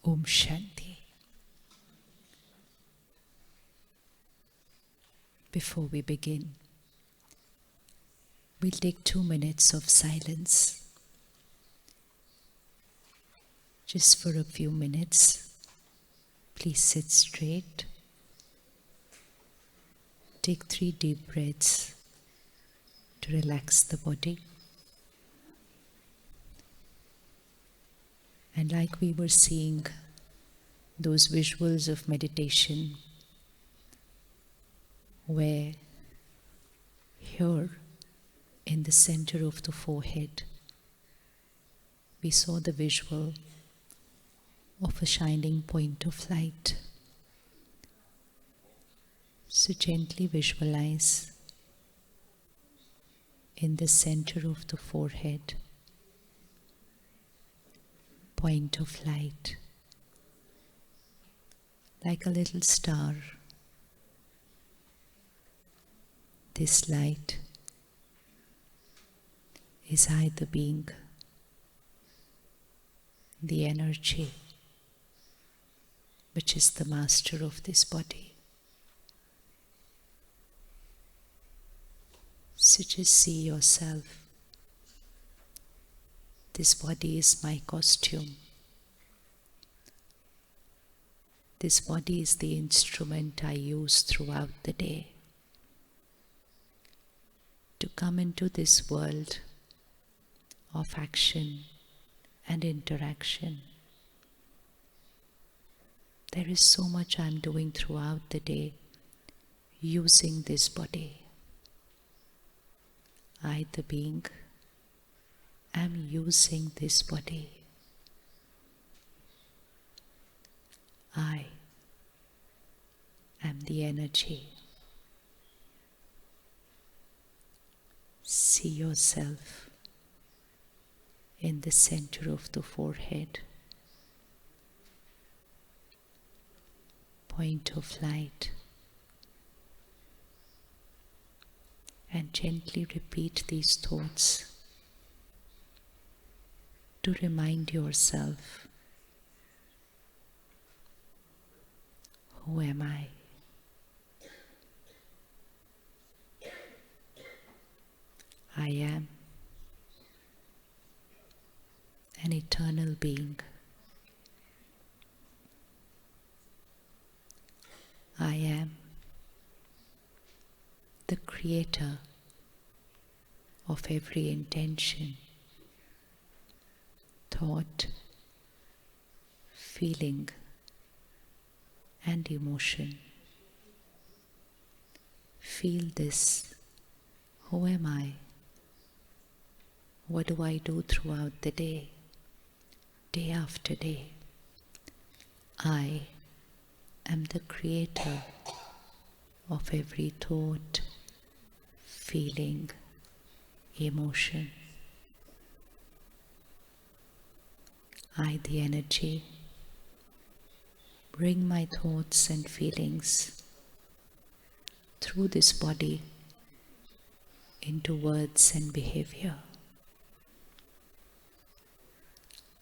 Om Shanti. Before we begin, we'll take 2 minutes of silence. Just for a few minutes, please sit straight. Take 3 deep breaths to relax the body. And like we were seeing those visuals of meditation, where here in the center of the forehead, we saw the visual of a shining point of light. So gently visualize in the center of the forehead, point of light, like a little star. This light is either being the energy which is the master of this body. So just see yourself. This body is my costume. This body is the instrument I use throughout the day to come into this world of action and interaction. There is so much I'm doing throughout the day using this body. I, the being, am using this body. I am the energy. See yourself in the center of the forehead, point of light, and gently repeat these thoughts to remind yourself, who am I? I am an eternal being. I am the creator of every intention, thought, feeling, and emotion. Feel this. Who am I? What do I do throughout the day, day after day? I am the creator of every thought, feeling, emotion. I, the energy, bring my thoughts and feelings through this body into words and behavior.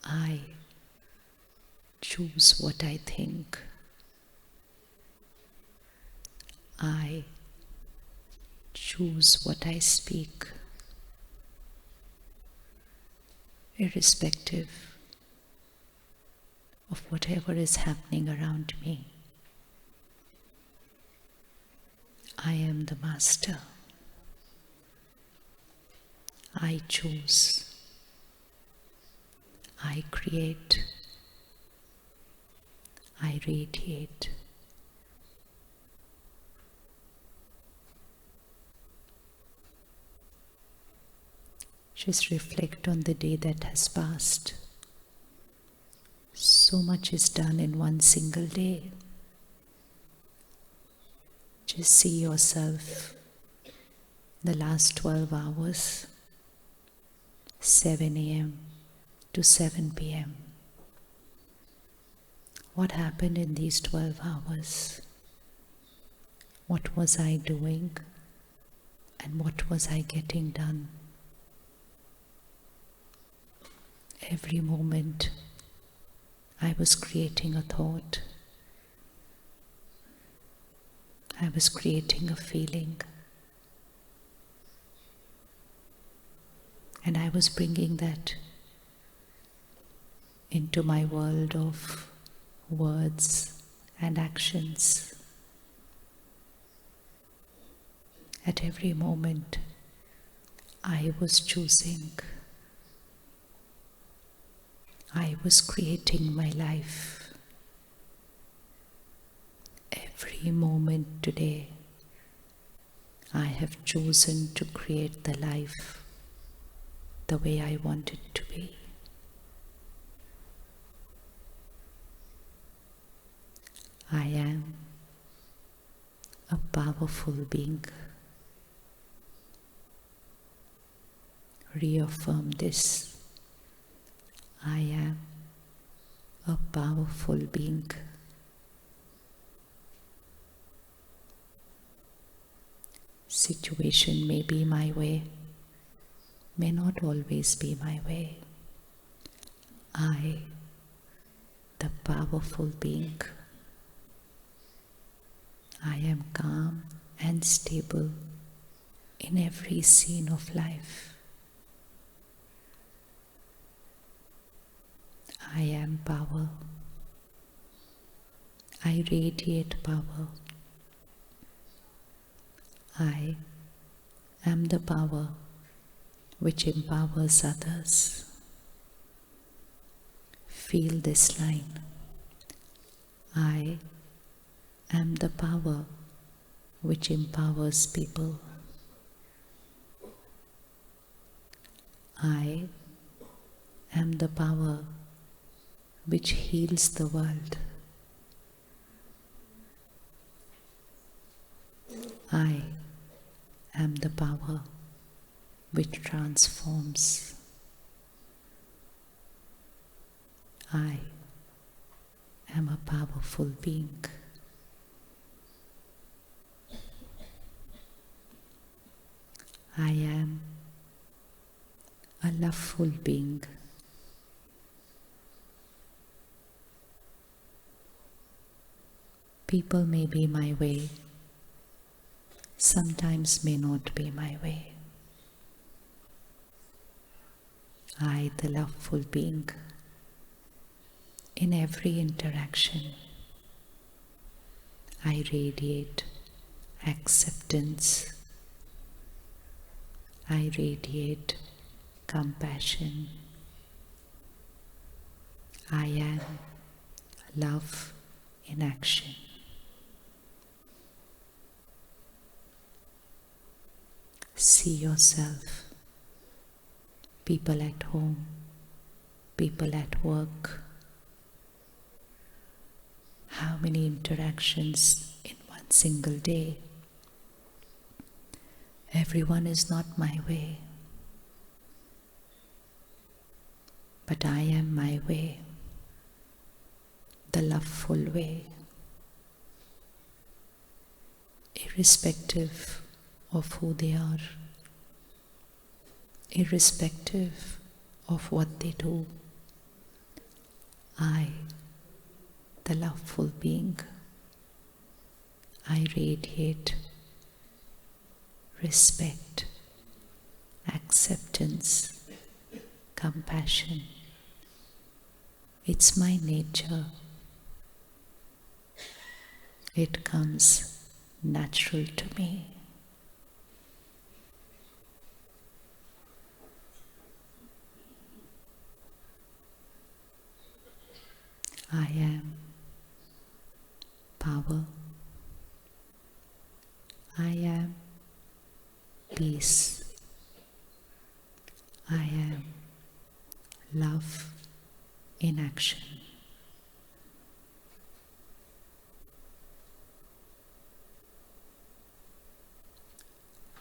I choose what I think. I choose what I speak, irrespective of whatever is happening around me. I am the master. I choose. I create. I radiate. Just reflect on the day that has passed. So much is done in one single day. Just see yourself the last 12 hours, 7 a.m. to 7 p.m. What happened in these 12 hours? What was I doing? And what was I getting done? Every moment I was creating a thought. I was creating a feeling. And I was bringing that into my world of words and actions. At every moment, I was choosing. I was creating my life. Every moment today, I have chosen to create the life the way I want it to be. I am a powerful being. Reaffirm this. I am a powerful being. Situation may be my way, may not always be my way. I, the powerful being, I am calm and stable in every scene of life. I am power. I radiate power. I am the power which empowers others. Feel this line. I am the power which empowers people. I am the power which heals the world. I am the power which transforms. I am a powerful being. I am a loveful being. People may be my way, sometimes may not be my way. I, the loveful being, in every interaction, I radiate acceptance. I radiate compassion. I am love in action. See yourself, people at home, people at work. How many interactions in one single day? Everyone is not my way, but I am my way, the loveful way. Irrespective of who they are, irrespective of what they do, I, the loveful being, I radiate respect, acceptance, compassion. It's my nature. It comes natural to me. I am power. I am peace. I am love in action.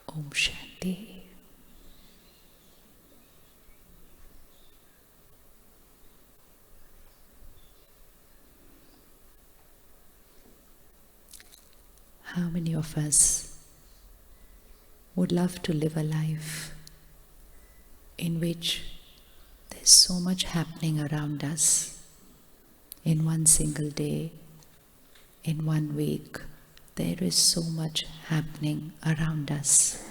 Om Shanti. How many of us would love to live a life in which there's so much happening around us, in one single day, in 1 week, there is so much happening around us.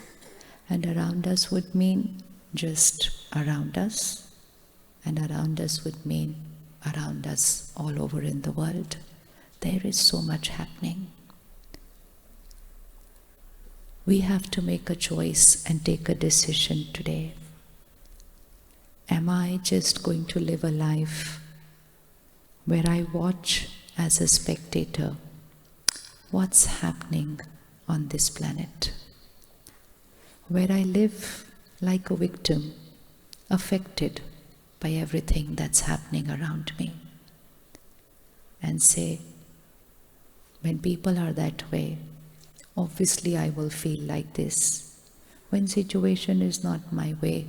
And around us would mean just around us, and around us would mean around us all over in the world. There is so much happening. We have to make a choice and take a decision today. Am I just going to live a life where I watch as a spectator what's happening on this planet? Where I live like a victim, affected by everything that's happening around me, and say, when people are that way, obviously I will feel like this. When situation is not my way,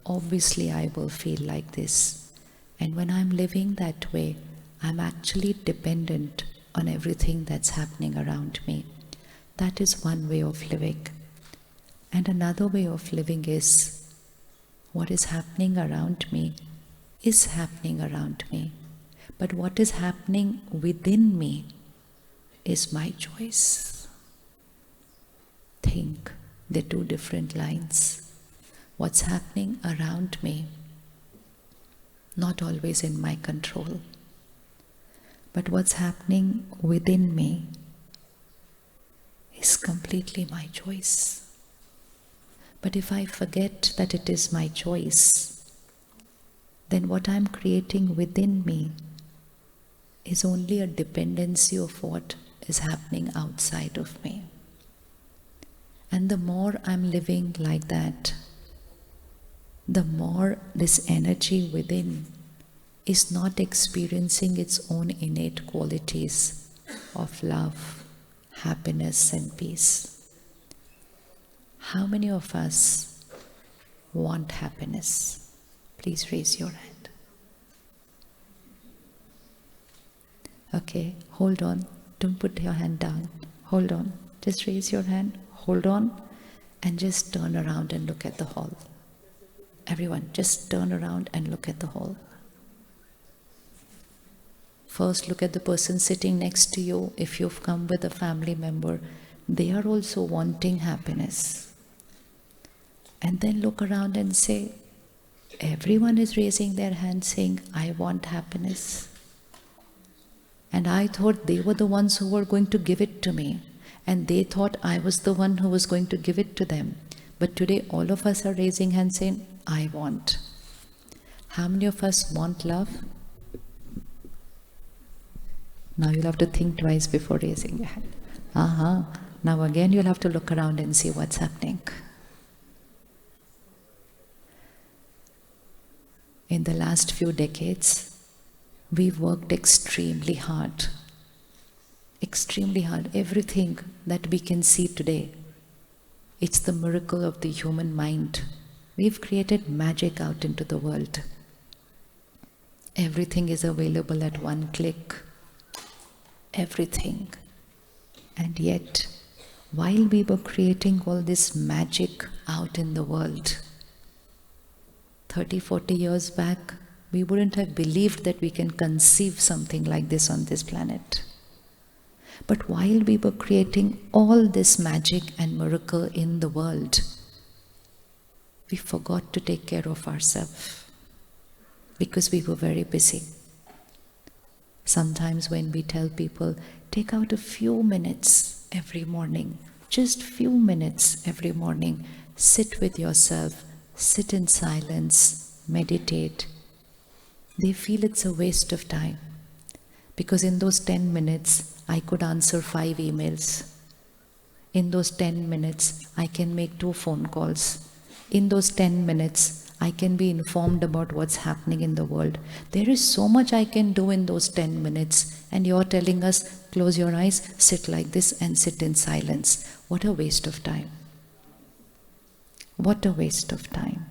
obviously I will feel like this. And when I'm living that way, I'm actually dependent on everything that's happening around me. That is one way of living. And another way of living is, what is happening around me is happening around me. But what is happening within me is my choice. Think, they're two different lines. What's happening around me, not always in my control. But what's happening within me is completely my choice. But if I forget that it is my choice, then what I'm creating within me is only a dependency of what is happening outside of me. And the more I'm living like that, the more this energy within is not experiencing its own innate qualities of love, happiness, and peace. How many of us want happiness? Please raise your hand. Okay, hold on. Don't put your hand down. Hold on. Just raise your hand. Hold on. And just turn around and look at the hall. Everyone, just turn around and look at the hall. First, look at the person sitting next to you. If you've come with a family member, they are also wanting happiness. And then look around and say, everyone is raising their hand saying, I want happiness. And I thought they were the ones who were going to give it to me. And they thought I was the one who was going to give it to them. But today all of us are raising hands saying, I want. How many of us want love? Now you'll have to think twice before raising your hand. Now again you'll have to look around and see what's happening. In the last few decades, we've worked extremely hard. Extremely hard. Everything that we can see today, it's the miracle of the human mind. We've created magic out into the world. Everything is available at one click. Everything. And yet, while we were creating all this magic out in the world, 30, 40 years back, we wouldn't have believed that we can conceive something like this on this planet. But while we were creating all this magic and miracle in the world, we forgot to take care of ourselves because we were very busy. Sometimes when we tell people, take out a few minutes every morning, just few minutes every morning, sit with yourself, sit in silence, meditate, they feel it's a waste of time. Because in those 10 minutes, I could answer 5 emails. In those 10 minutes, I can make 2 phone calls. In those 10 minutes, I can be informed about what's happening in the world. There is so much I can do in those 10 minutes. And you're telling us, close your eyes, sit like this and sit in silence. What a waste of time. What a waste of time.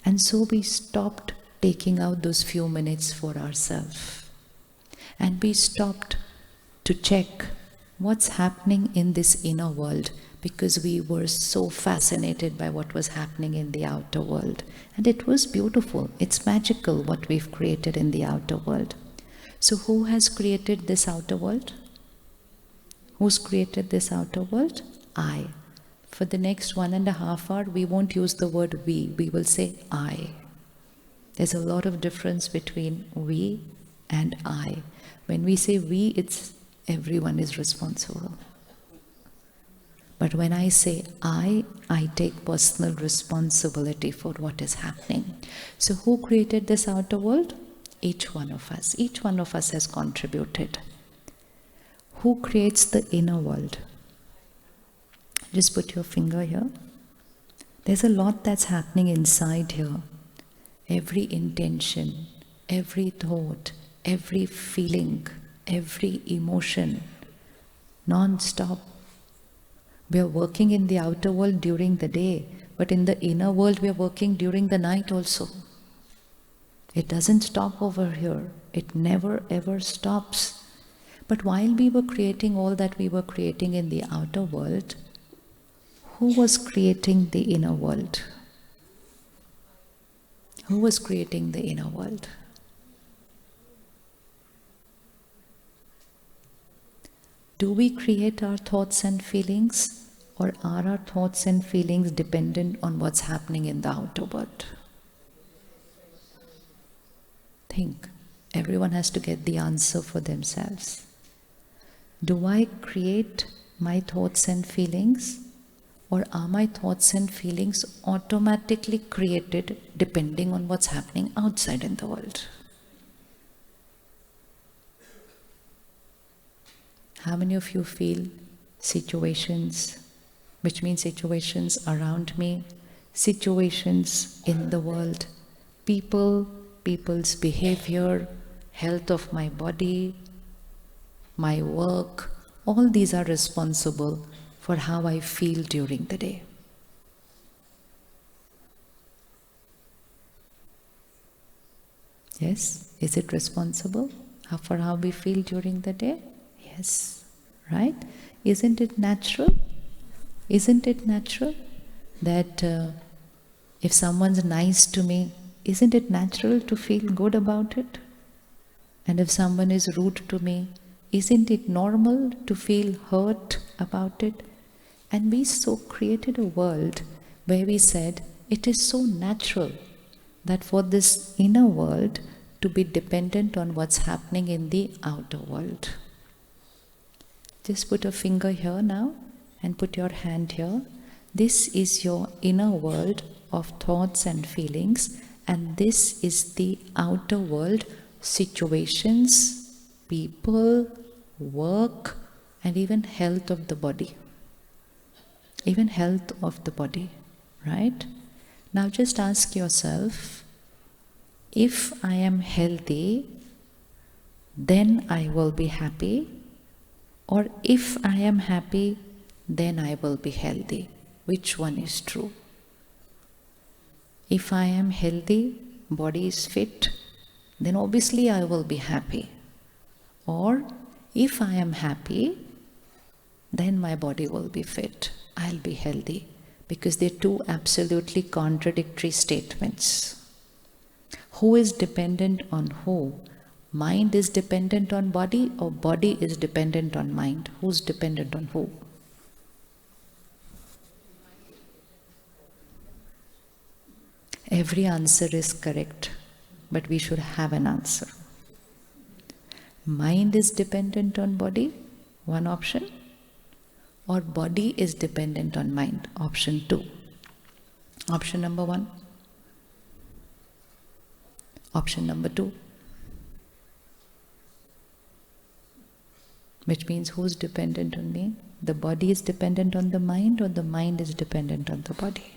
And so we stopped taking out those few minutes for ourselves. And we stopped to check what's happening in this inner world, because we were so fascinated by what was happening in the outer world. And it was beautiful. It's magical what we've created in the outer world. So who has created this outer world? Who's created this outer world? I. For the next 1.5 hours, we won't use the word we will say I. There's a lot of difference between we and I. When we say we, it's everyone is responsible. But when I say I take personal responsibility for what is happening. So who created this outer world? Each one of us. Each one of us has contributed. Who creates the inner world? Just put your finger here. There's a lot that's happening inside here. Every intention, every thought, every feeling, every emotion, non-stop. We are working in the outer world during the day, but in the inner world we are working during the night also. It doesn't stop over here. It never ever stops. But while we were creating all that we were creating in the outer world, who was creating the inner world? Who was creating the inner world? Do we create our thoughts and feelings, or are our thoughts and feelings dependent on what's happening in the outer world? Think. Everyone has to get the answer for themselves. Do I create my thoughts and feelings, or are my thoughts and feelings automatically created depending on what's happening outside in the world? How many of you feel situations, which means situations around me, situations in the world, people, people's behavior, health of my body, my work, all these are responsible for how I feel during the day. Yes? Is it responsible for how we feel during the day? Yes. Right? Isn't it natural? Isn't it natural that if someone's nice to me, isn't it natural to feel good about it? And if someone is rude to me, isn't it normal to feel hurt about it? And we so created a world where we said it is so natural that for this inner world to be dependent on what's happening in the outer world. Just put a finger here now and put your hand here. This is your inner world of thoughts and feelings, and this is the outer world, situations, people, work, and even health of the body. Even health of the body, right? Now just ask yourself, if I am healthy, then I will be happy, or if I am happy, then I will be healthy. Which one is true? If I am healthy, body is fit, then obviously I will be happy. Or if I am happy, then my body will be fit. I'll be healthy. Because they're two absolutely contradictory statements. Who is dependent on who? Mind is dependent on body, or body is dependent on mind? Who's dependent on who? Every answer is correct, but we should have an answer. Mind is dependent on body, one option, or body is dependent on mind, option 2. Option number 1. Option number 2. Which means who's dependent on me? The body is dependent on the mind, or the mind is dependent on the body?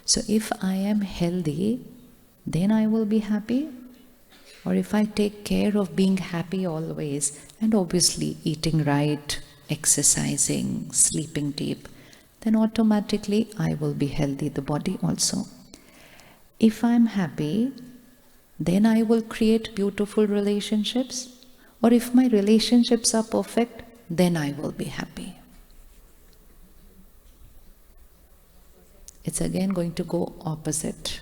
So if I am healthy, then I will be happy. Or if I take care of being happy always, and obviously eating right, exercising, sleeping deep, then automatically I will be healthy, the body also. If I'm happy, then I will create beautiful relationships. Or if my relationships are perfect, then I will be happy. It's again going to go opposite.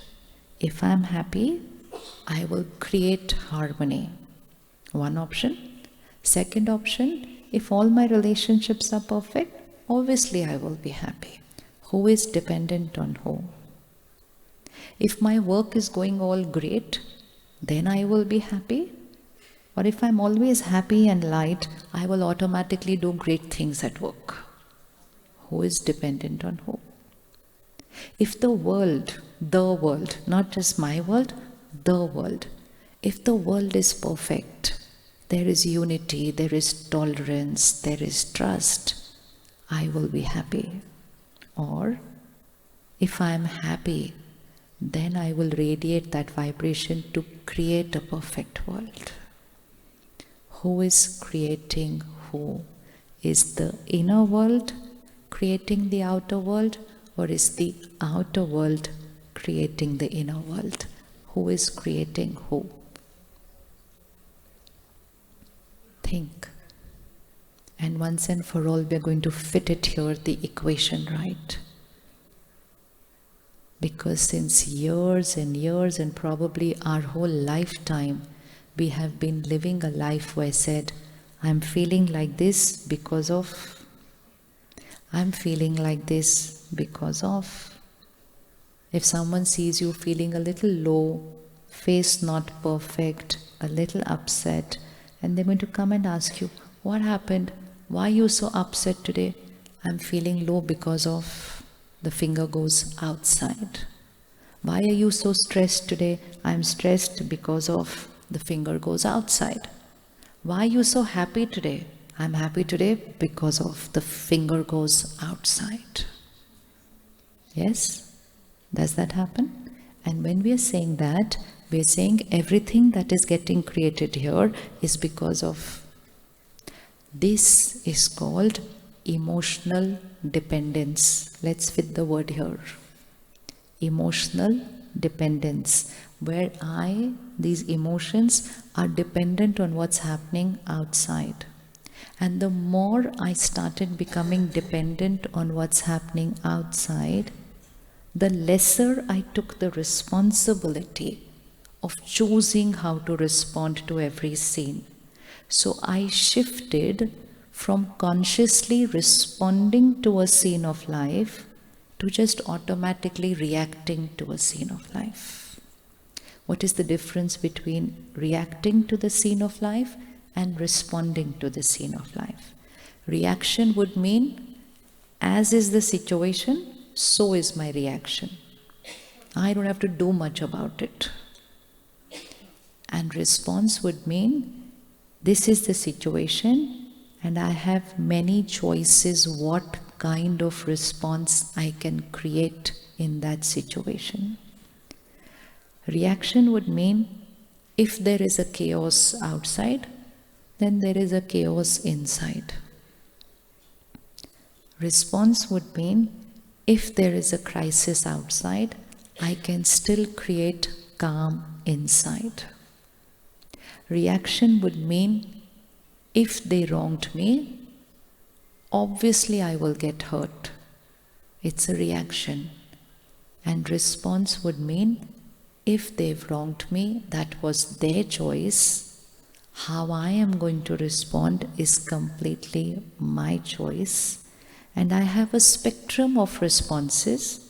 If I'm happy, I will create harmony. One option. Second option, if all my relationships are perfect, obviously I will be happy. Who is dependent on who? If my work is going all great, then I will be happy. Or if I'm always happy and light, I will automatically do great things at work. Who is dependent on who? If the world, not just my world, the world, if the world is perfect, there is unity, there is tolerance, there is trust, I will be happy. Or if I am happy, then I will radiate that vibration to create a perfect world. Who is creating who? Is the inner world creating the outer world, or is the outer world creating the inner world? Who is creating who? Think. And once and for all, we are going to fit it here, the equation right. Because since years and years and probably our whole lifetime, we have been living a life where I said, I'm feeling like this because of, I'm feeling like this because of. If someone sees you feeling a little low, face not perfect, a little upset, and they're going to come and ask you, what happened? Why are you so upset today? I'm feeling low because of, the finger goes outside. Why are you so stressed today? I'm stressed because of, the finger goes outside. Why are you so happy today? I'm happy today because of, the finger goes outside. Yes? Does that happen? And when we are saying that, we are saying everything that is getting created here is because of. This is called emotional dependence. Let's fit the word here. Emotional dependence, where these emotions are dependent on what's happening outside. And the more I started becoming dependent on what's happening outside, the lesser I took the responsibility of choosing how to respond to every scene. So I shifted from consciously responding to a scene of life to just automatically reacting to a scene of life. What is the difference between reacting to the scene of life and responding to the scene of life? Reaction would mean, as is the situation, so is my reaction. I don't have to do much about it. And response would mean, this is the situation and I have many choices what kind of response I can create in that situation. Reaction would mean, if there is a chaos outside, then there is a chaos inside. Response would mean, if there is a crisis outside, I can still create calm inside. Reaction would mean, if they wronged me, obviously I will get hurt. It's a reaction. And response would mean, if they've wronged me, that was their choice. How I am going to respond is completely my choice. And I have a spectrum of responses.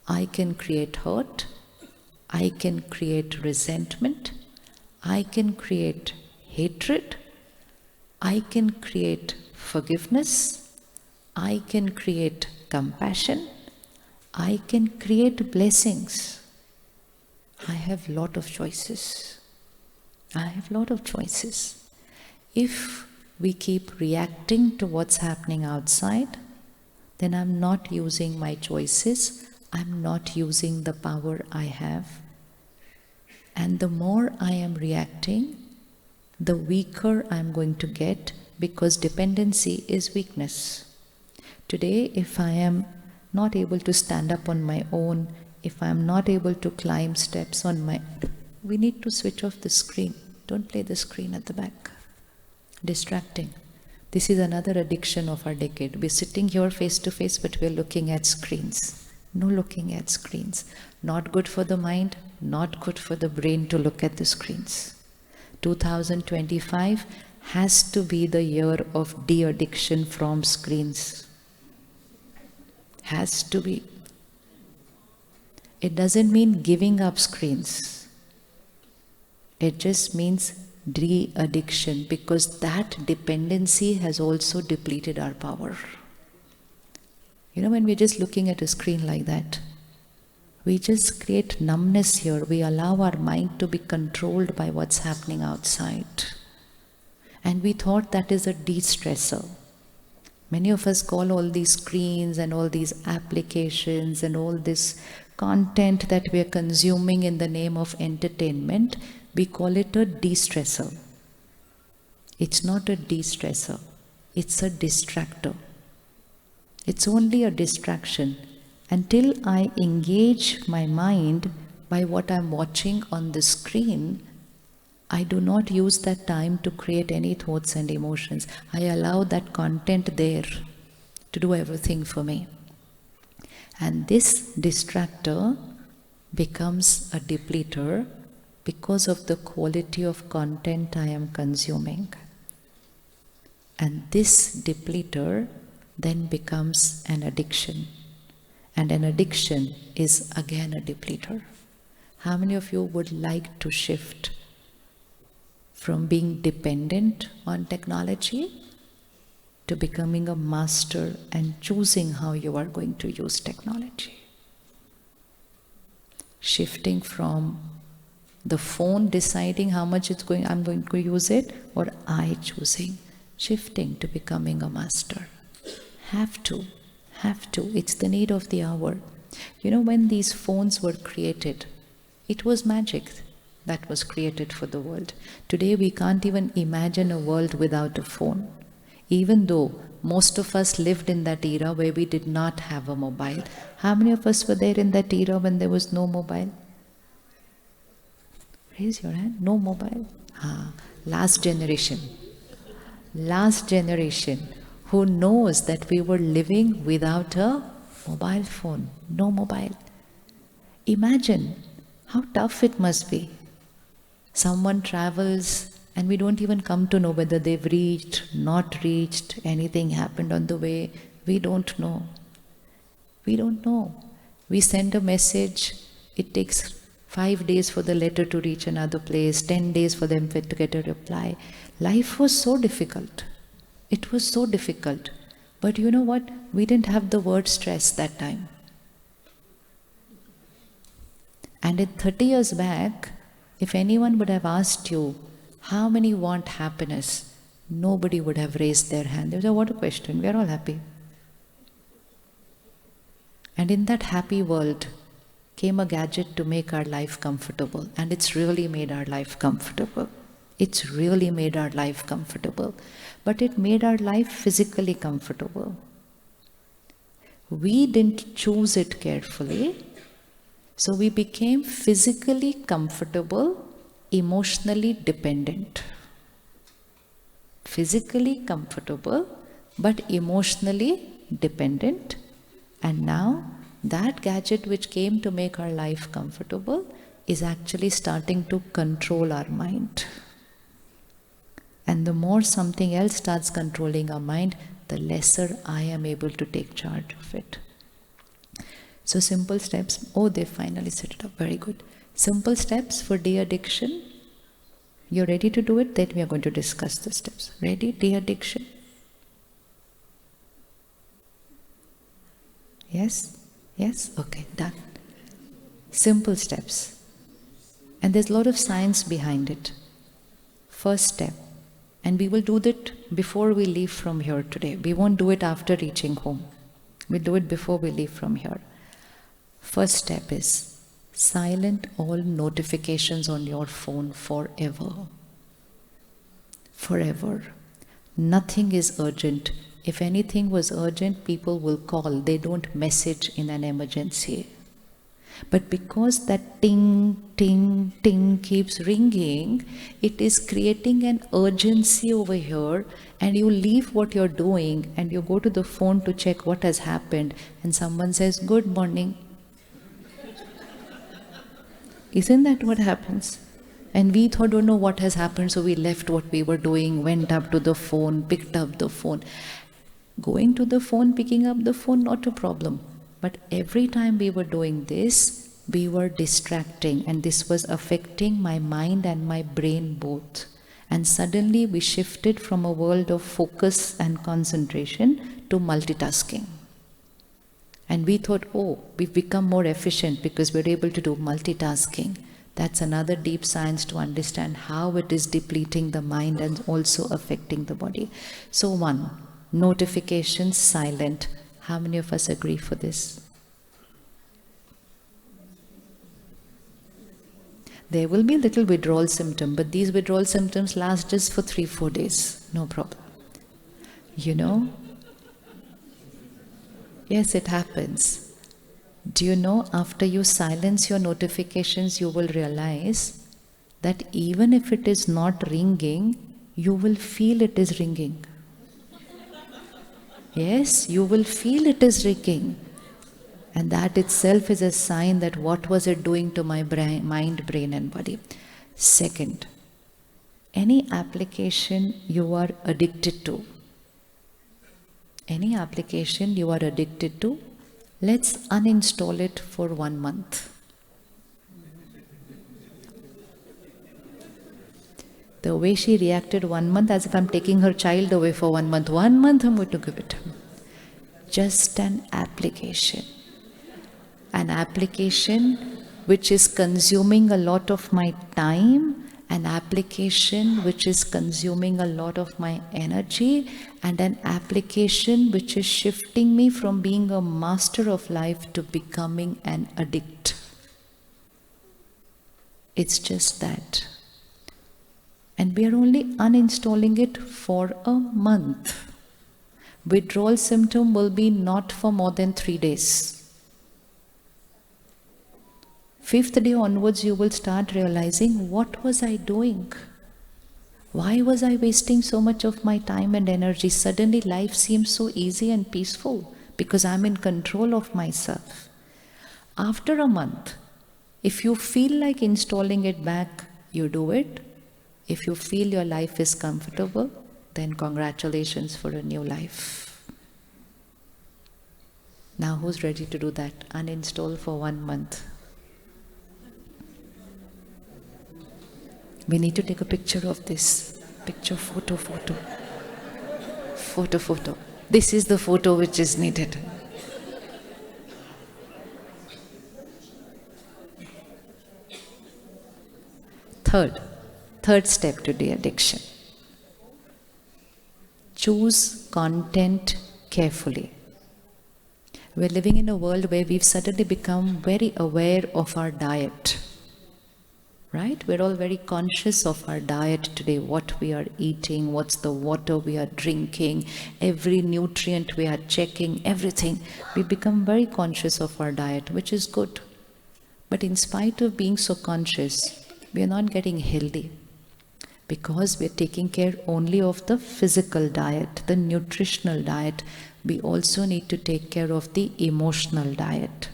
I can create hurt, I can create resentment, I can create hatred, I can create forgiveness, I can create compassion, I can create blessings. I have a lot of choices. If we keep reacting to what's happening outside, then I'm not using my choices, I'm not using the power I have. And the more I am reacting, the weaker I'm going to get, because dependency is weakness. Today, if I am not able to stand up on my own, if I am not able to climb steps on my... We need to switch off the screen. Don't play the screen at the back. Distracting. This is another addiction of our decade. We're sitting here face to face, but we're looking at screens. No looking at screens. Not good for the mind, not good for the brain to look at the screens. 2025 has to be the year of de-addiction from screens. Has to be. It doesn't mean giving up screens. It just means de-addiction, because that dependency has also depleted our power. You know, when we're just looking at a screen like that, we just create numbness here. We allow our mind to be controlled by what's happening outside. And we thought that is a de-stressor. Many of us call all these screens and all these applications and all this content that we are consuming in the name of entertainment, we call it a de-stressor. It's not a de-stressor. It's a distractor. It's only a distraction. Until I engage my mind by what I'm watching on the screen, I do not use that time to create any thoughts and emotions. I allow that content there to do everything for me. And this distractor becomes a depleter because of the quality of content I am consuming. And this depleter then becomes an addiction. And an addiction is again a depleter. How many of you would like to shift from being dependent on technology to becoming a master and choosing how you are going to use technology? Shifting from the phone deciding how much I'm going to use it, or I choosing, shifting to becoming a master. Have to. It's the need of the hour. You know, when these phones were created, it was magic that was created for the world. Today we can't even imagine a world without a phone. Even though most of us lived in that era where we did not have a mobile. How many of us were there in that era when there was no mobile? Raise your hand. No mobile. Last generation who knows that we were living without a mobile phone. No mobile. Imagine how tough it must be. Someone travels and we don't even come to know whether they've reached, not reached, anything happened on the way. We don't know. We send a message, it takes 5 days for the letter to reach another place, 10 days for them to get a reply. Life was so difficult. It was so difficult. But you know what? We didn't have the word stress that time. And in 30 years back, if anyone would have asked you, how many want happiness? Nobody would have raised their hand. They would say, what a question, we are all happy. And in that happy world came a gadget to make our life comfortable. And it's really made our life comfortable. But it made our life physically comfortable. We didn't choose it carefully. So we became physically comfortable, emotionally dependent. Physically comfortable, but emotionally dependent. And now that gadget which came to make our life comfortable is actually starting to control our mind. And the more something else starts controlling our mind, the lesser I am able to take charge of it. So simple steps. Oh, they finally set it up. Very good. Simple steps for de-addiction. You're ready to do it? Then we are going to discuss the steps. Ready? De-addiction. Yes? Yes? Okay, done. Simple steps. And there's a lot of science behind it. First step. And we will do that before we leave from here today. We won't do it after reaching home. We'll do it before we leave from here. First step is silent all notifications on your phone forever. Forever. Nothing is urgent. If anything was urgent, people will call. They don't message in an emergency. But because that ting, ting, ting keeps ringing, it is creating an urgency over here, and you leave what you're doing and you go to the phone to check what has happened, and someone says, "Good morning." Isn't that what happens? And we thought, don't know what has happened, so we left what we were doing, went up to the phone, picked up the phone. Going to the phone, picking up the phone, not a problem. But every time we were doing this, we were distracting, and this was affecting my mind and my brain both. And suddenly we shifted from a world of focus and concentration to multitasking. And we thought, oh, we've become more efficient because we're able to do multitasking. That's another deep science to understand how it is depleting the mind and also affecting the body. So 1, notifications silent. How many of us agree for this? There will be little withdrawal symptom, but these withdrawal symptoms last just for 3-4 days. No problem. You know? Yes, it happens. Do you know, after you silence your notifications, you will realize that even if it is not ringing, you will feel it is ringing. Yes, you will feel it is ringing. And that itself is a sign that what was it doing to my mind, brain and body. Second, any application you are addicted to, let's uninstall it for 1 month. The way she reacted 1 month, as if I'm taking her child away for 1 month. 1 month I'm going to give it. Just an application. An application which is consuming a lot of my time, an application which is consuming a lot of my energy, and an application which is shifting me from being a master of life to becoming an addict. It's just that. And we are only uninstalling it for a month. Withdrawal symptom will be not for more than 3 days. 5th day onwards, you will start realizing, what was I doing? Why was I wasting so much of my time and energy? Suddenly life seems so easy and peaceful because I'm in control of myself. After a month, if you feel like installing it back, you do it. If you feel your life is comfortable, then congratulations for a new life. Now who's ready to do that? Uninstall for 1 month. We need to take a picture of this. Picture, photo. Photo. This is the photo which is needed. Third step to de-addiction. Choose content carefully. We're living in a world where we've suddenly become very aware of our diet. Right? We're all very conscious of our diet today, what we are eating, what's the water we are drinking, every nutrient we are checking, everything. We become very conscious of our diet, which is good. But in spite of being so conscious, we are not getting healthy because we are taking care only of the physical diet, the nutritional diet. We also need to take care of the emotional diet.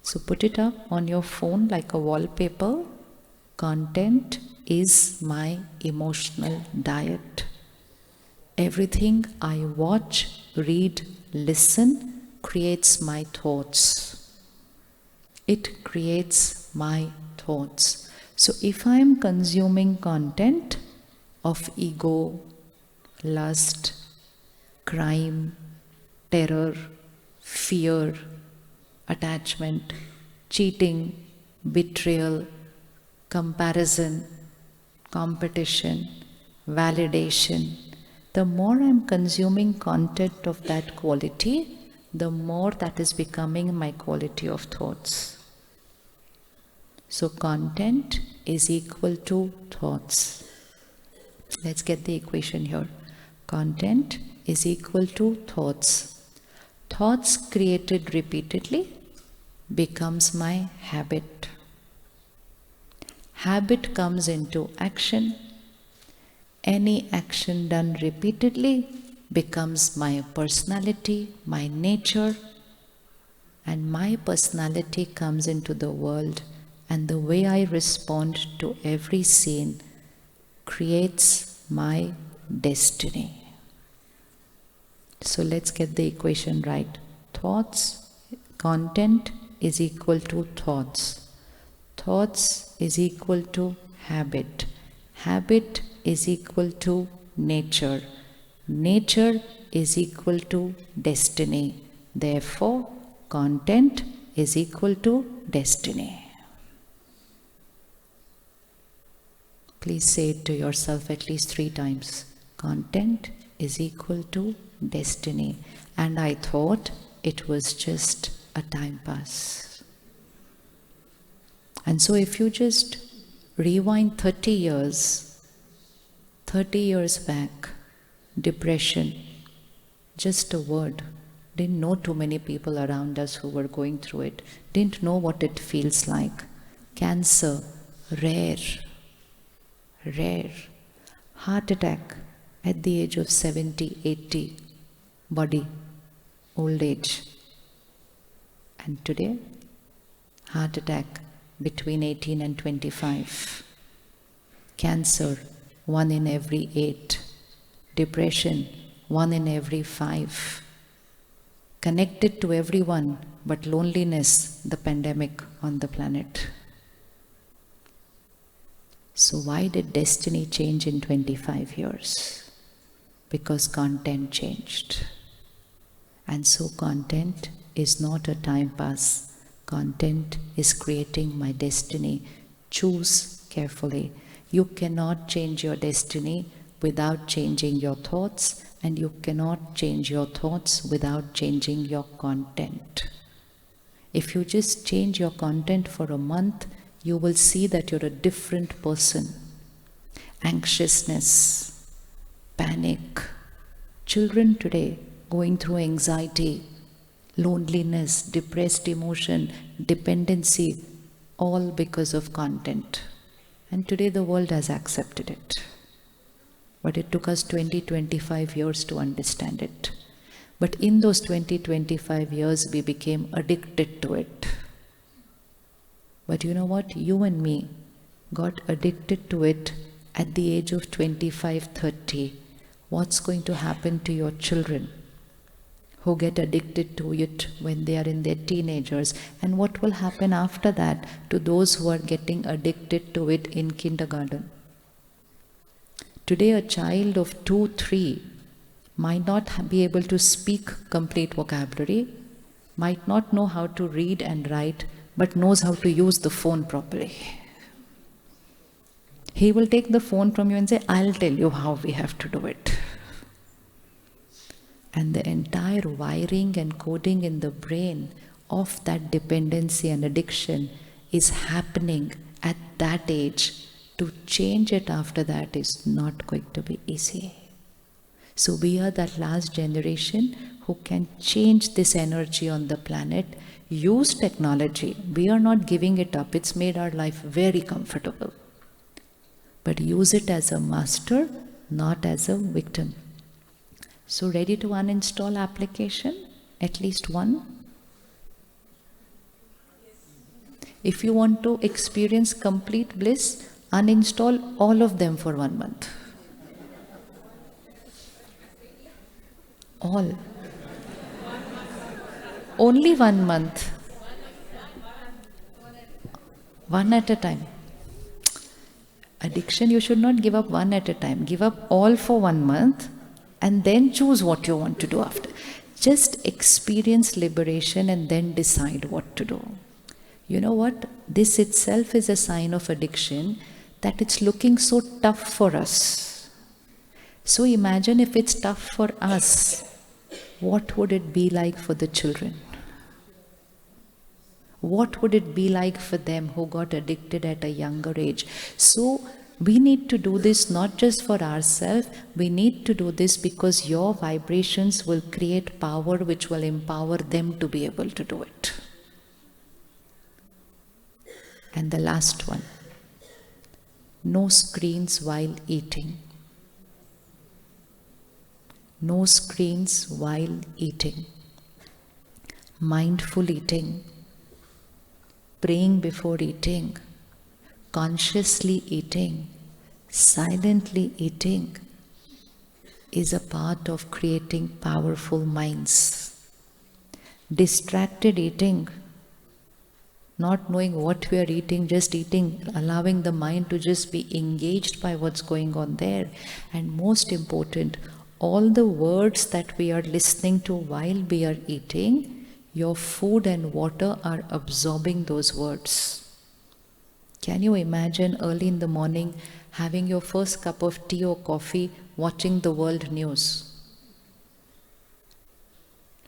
So put it up on your phone like a wallpaper. Content is my emotional diet. Everything I watch, read, listen creates my thoughts. It creates my thoughts. So if I am consuming content of ego, lust, crime, terror, fear, attachment, cheating, betrayal, comparison, competition, validation, the more I'm consuming content of that quality, the more that is becoming my quality of thoughts. So content is equal to thoughts. Let's get the equation here. Content is equal to thoughts. Thoughts created repeatedly becomes my habit. Habit comes into action. Any action done repeatedly becomes my personality, my nature, and my personality comes into the world and the way I respond to every scene creates my destiny. So let's get the equation right. Content is equal to thoughts. Thoughts is equal to habit. Habit is equal to nature. Nature is equal to destiny. Therefore, content is equal to destiny. Please say it to yourself at least 3 times. Content is equal to destiny. And I thought it was just a time pass. And so if you just rewind 30 years back, depression, just a word. Didn't know too many people around us who were going through it. Didn't know what it feels like. Cancer, rare. Heart attack at the age of 70, 80. Body, old age. And today, heart attack between 18 and 25. Cancer, 1 in every 8. Depression, 1 in every 5. Connected to everyone, but loneliness, the pandemic on the planet. So why did destiny change in 25 years? Because content changed. And so content is not a time pass. Content is creating my destiny. Choose carefully. You cannot change your destiny without changing your thoughts, and you cannot change your thoughts without changing your content. If you just change your content for a month, you will see that you're a different person. Anxiousness, panic, children today going through anxiety, loneliness, depressed emotion, dependency, all because of content. And today the world has accepted it. But it took us 20-25 years to understand it. But in those 20-25 years, we became addicted to it. But you know what? You and me got addicted to it at the age of 25-30. What's going to happen to your children who get addicted to it when they are in their teenagers? And what will happen after that to those who are getting addicted to it in kindergarten? Today, a child of 2-3 might not be able to speak complete vocabulary, might not know how to read and write, but knows how to use the phone properly. He will take the phone from you and say, I'll tell you how we have to do it. And the entire wiring and coding in the brain of that dependency and addiction is happening at that age. To change it after that is not going to be easy. So we are that last generation who can change this energy on the planet. Use technology. We are not giving it up. It's made our life very comfortable. But use it as a master, not as a victim. So ready to uninstall application? At least one? If you want to experience complete bliss, uninstall all of them for 1 month. All. Only 1 month. One at a time. Addiction, you should not give up one at a time. Give up all for 1 month and then choose what you want to do after. Just experience liberation and then decide what to do. You know what? This itself is a sign of addiction, that it's looking so tough for us. So imagine if it's tough for us, what would it be like for the children? What would it be like for them who got addicted at a younger age? So we need to do this not just for ourselves, we need to do this because your vibrations will create power which will empower them to be able to do it. And the last one, no screens while eating. No screens while eating. Mindful eating. praying before eating, consciously eating, silently eating is a part of creating powerful minds. Distracted eating, not knowing what we are eating, just eating, allowing the mind to just be engaged by what's going on there. And most important, all the words that we are listening to while we are eating, your food and water are absorbing those words. Can you imagine early in the morning having your first cup of tea or coffee, watching the world news?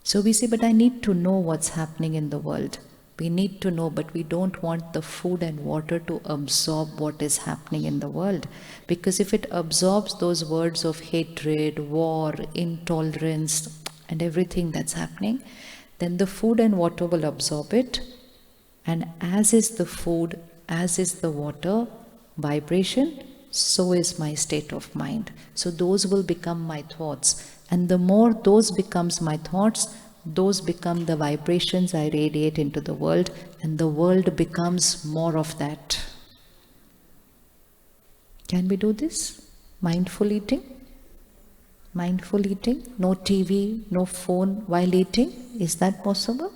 So we say, but I need to know what's happening in the world. We need to know, but we don't want the food and water to absorb what is happening in the world. Because if it absorbs those words of hatred, war, intolerance, and everything that's happening, then the food and water will absorb it. And as is the food, as is the water vibration, so is my state of mind. So those will become my thoughts. And the more those becomes my thoughts, those become the vibrations I radiate into the world, and the world becomes more of that. Can we do this? Mindful eating? Mindful eating? No TV, no phone while eating? Is that possible?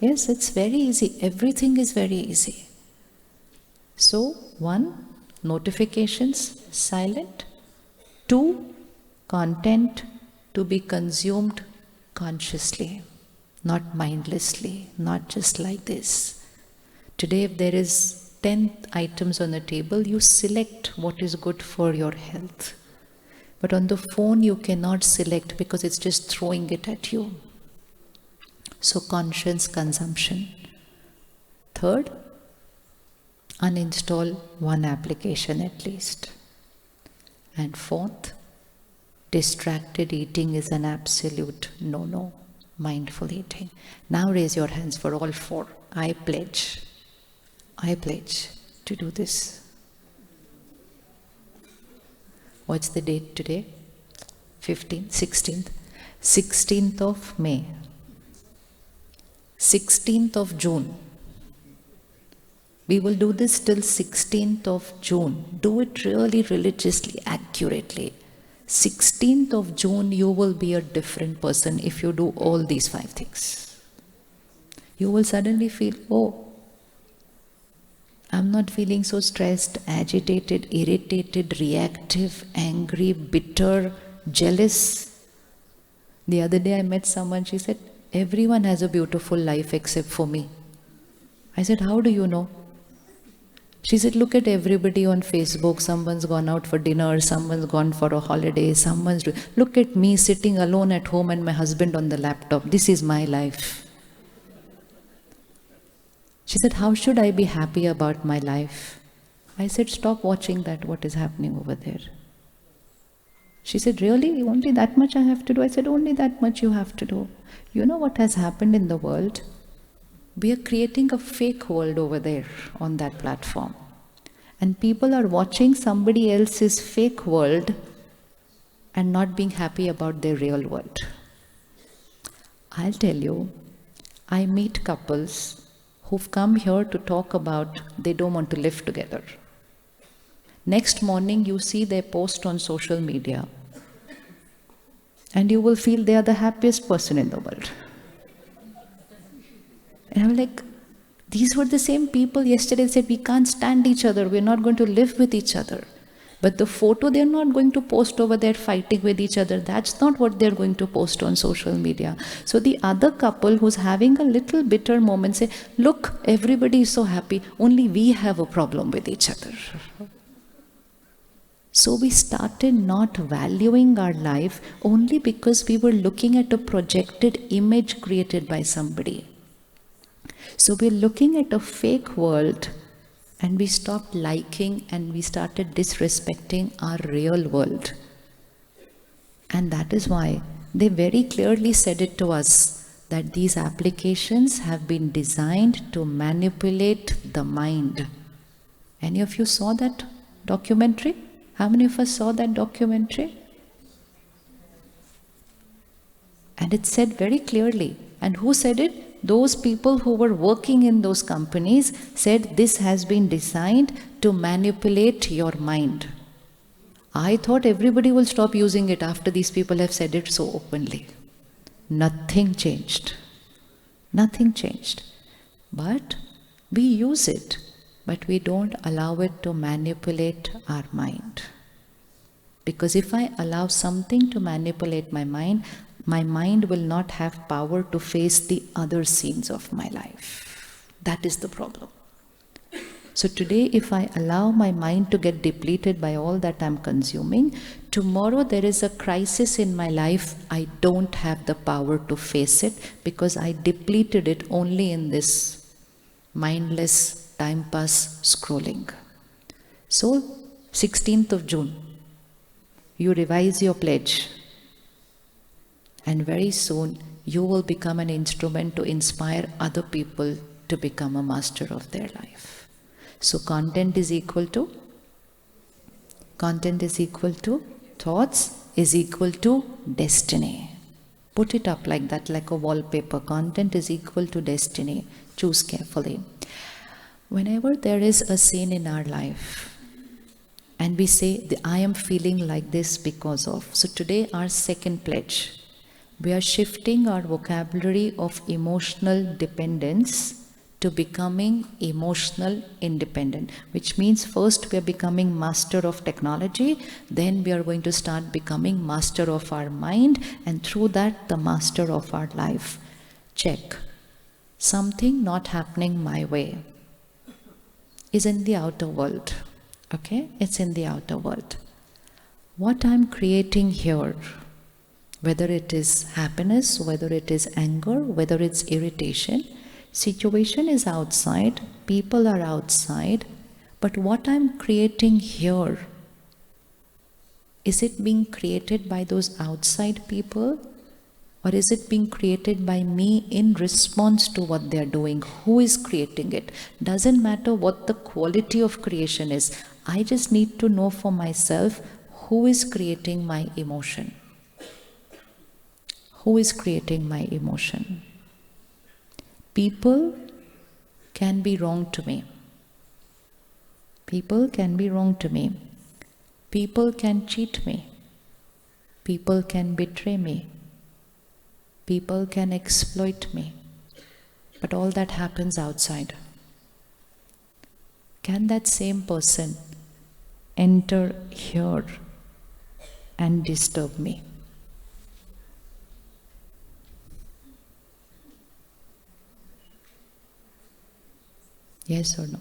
Yes, it's very easy. Everything is very easy. So, 1, notifications, silent. 2, content to be consumed consciously, not mindlessly, not just like this. Today, if there is 10 items on the table, you select what is good for your health. But on the phone, you cannot select because it's just throwing it at you. So, conscious consumption. 3rd, uninstall one application at least. And 4th, distracted eating is an absolute no-no. Mindful eating. Now raise your hands for all 4. I pledge to do this. What's the date today? 15th, 16th. 16th of May. 16th of June. We will do this till 16th of June. Do it really religiously, accurately. 16th of June, you will be a different person if you do all these 5 things. You will suddenly feel, oh, I'm not feeling so stressed, agitated, irritated, reactive, angry, bitter, jealous. The other day I met someone, she said, everyone has a beautiful life except for me. I said, how do you know? She said, look at everybody on Facebook. Someone's gone out for dinner, someone's gone for a holiday, look at me sitting alone at home and my husband on the laptop. This is my life. She said, how should I be happy about my life? I said, stop watching that, what is happening over there. She said, really? Only that much I have to do? I said, only that much you have to do. You know what has happened in the world? We are creating a fake world over there on that platform. And people are watching somebody else's fake world and not being happy about their real world. I'll tell you, I meet couples who've come here to talk about they don't want to live together. Next morning, you see their post on social media, and you will feel they are the happiest person in the world. And I'm like, these were the same people yesterday said, we can't stand each other, we're not going to live with each other. But the photo they're not going to post over there fighting with each other, that's not what they're going to post on social media. So the other couple who's having a little bitter moment say, look, everybody is so happy, only we have a problem with each other. So we started not valuing our life only because we were looking at a projected image created by somebody. So we're looking at a fake world and we stopped liking and we started disrespecting our real world. And that is why they very clearly said it to us that these applications have been designed to manipulate the mind. Any of you saw that documentary? How many of us saw that documentary? And it said very clearly. And who said it? Those people who were working in those companies said this has been designed to manipulate your mind. I thought everybody will stop using it after these people have said it so openly. Nothing changed. Nothing changed. But we use it, but we don't allow it to manipulate our mind. Because if I allow something to manipulate my mind will not have power to face the other scenes of my life. That is the problem. So today, if I allow my mind to get depleted by all that I'm consuming, tomorrow there is a crisis in my life, I don't have the power to face it because I depleted it only in this mindless time pass scrolling. So, 16th of June, you revise your pledge, and very soon you will become an instrument to inspire other people to become a master of their life. So content is equal to thoughts is equal to destiny. Put it up like that, like a wallpaper. Content is equal to destiny. Choose carefully. Whenever there is a scene in our life and we say, I am feeling like this because of. So today our second pledge, we are shifting our vocabulary of emotional dependence to becoming emotional independent, which means first we are becoming master of technology, then we are going to start becoming master of our mind, and through that the master of our life. Check. Something not happening my way is in the outer world. Okay? It's in the outer world. What I'm creating here, whether it is happiness, whether it is anger, whether it's irritation, situation is outside, people are outside, but what I'm creating here, is it being created by those outside people, or is it being created by me in response to what they're doing? Who is creating it? Doesn't matter what the quality of creation is. I just need to know for myself who is creating my emotion. Who is creating my emotion? People can be wrong to me. People can be wrong to me. People can cheat me. People can betray me. People can exploit me. But all that happens outside. Can that same person enter here and disturb me? Yes or no?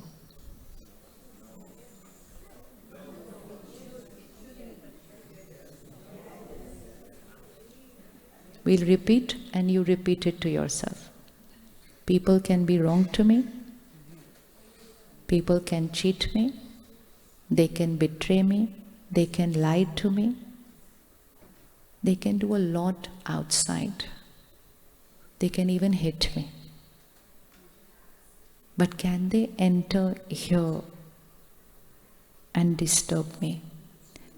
We'll repeat and you repeat it to yourself. People can be wrong to me. People can cheat me. They can betray me. They can lie to me. They can do a lot outside. They can even hit me. But can they enter here and disturb me?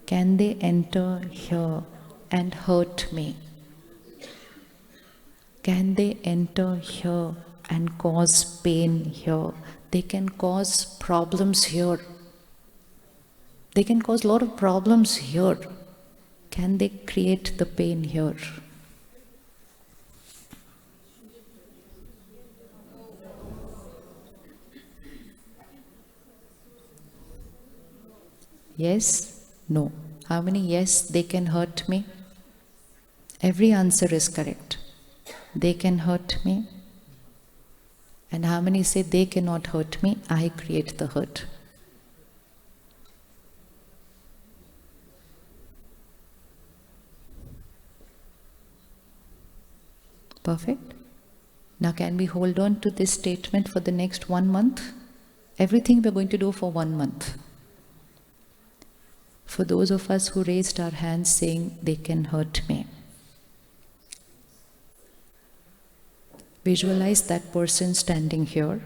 Can they enter here and hurt me? Can they enter here and cause pain here? They can cause problems here. They can cause a lot of problems here. Can they create the pain here? Yes? No. How many yes, they can hurt me? Every answer is correct. They can hurt me. And how many say they cannot hurt me? I create the hurt. Perfect. Now can we hold on to this statement for the next 1 month? Everything we're going to do for 1 month. For those of us who raised our hands saying they can hurt me, visualize that person standing here,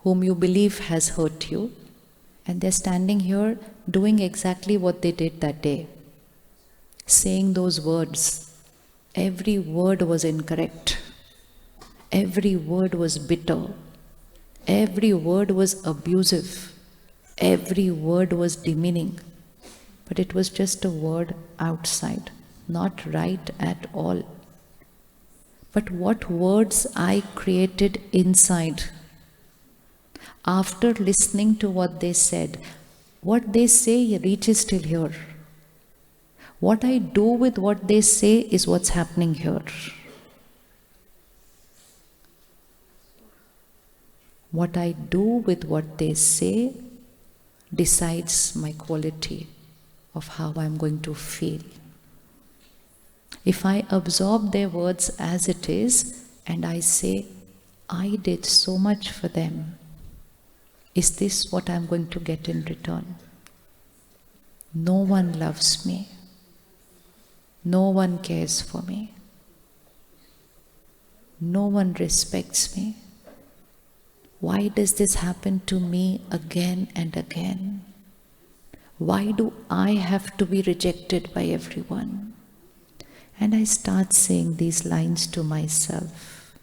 whom you believe has hurt you, and they're standing here doing exactly what they did that day, saying those words. Every word was incorrect. Every word was bitter. Every word was abusive. Every word was demeaning. But it was just a word outside, not right at all. But what words I created inside. After listening to what they said, what they say reaches till here. What I do with what they say is what's happening here. What I do with what they say decides my quality of how I'm going to feel. If I absorb their words as it is and I say, I did so much for them, is this what I'm going to get in return? No one loves me. No one cares for me. No one respects me. Why does this happen to me again and again? Why do I have to be rejected by everyone? And I start saying these lines to myself.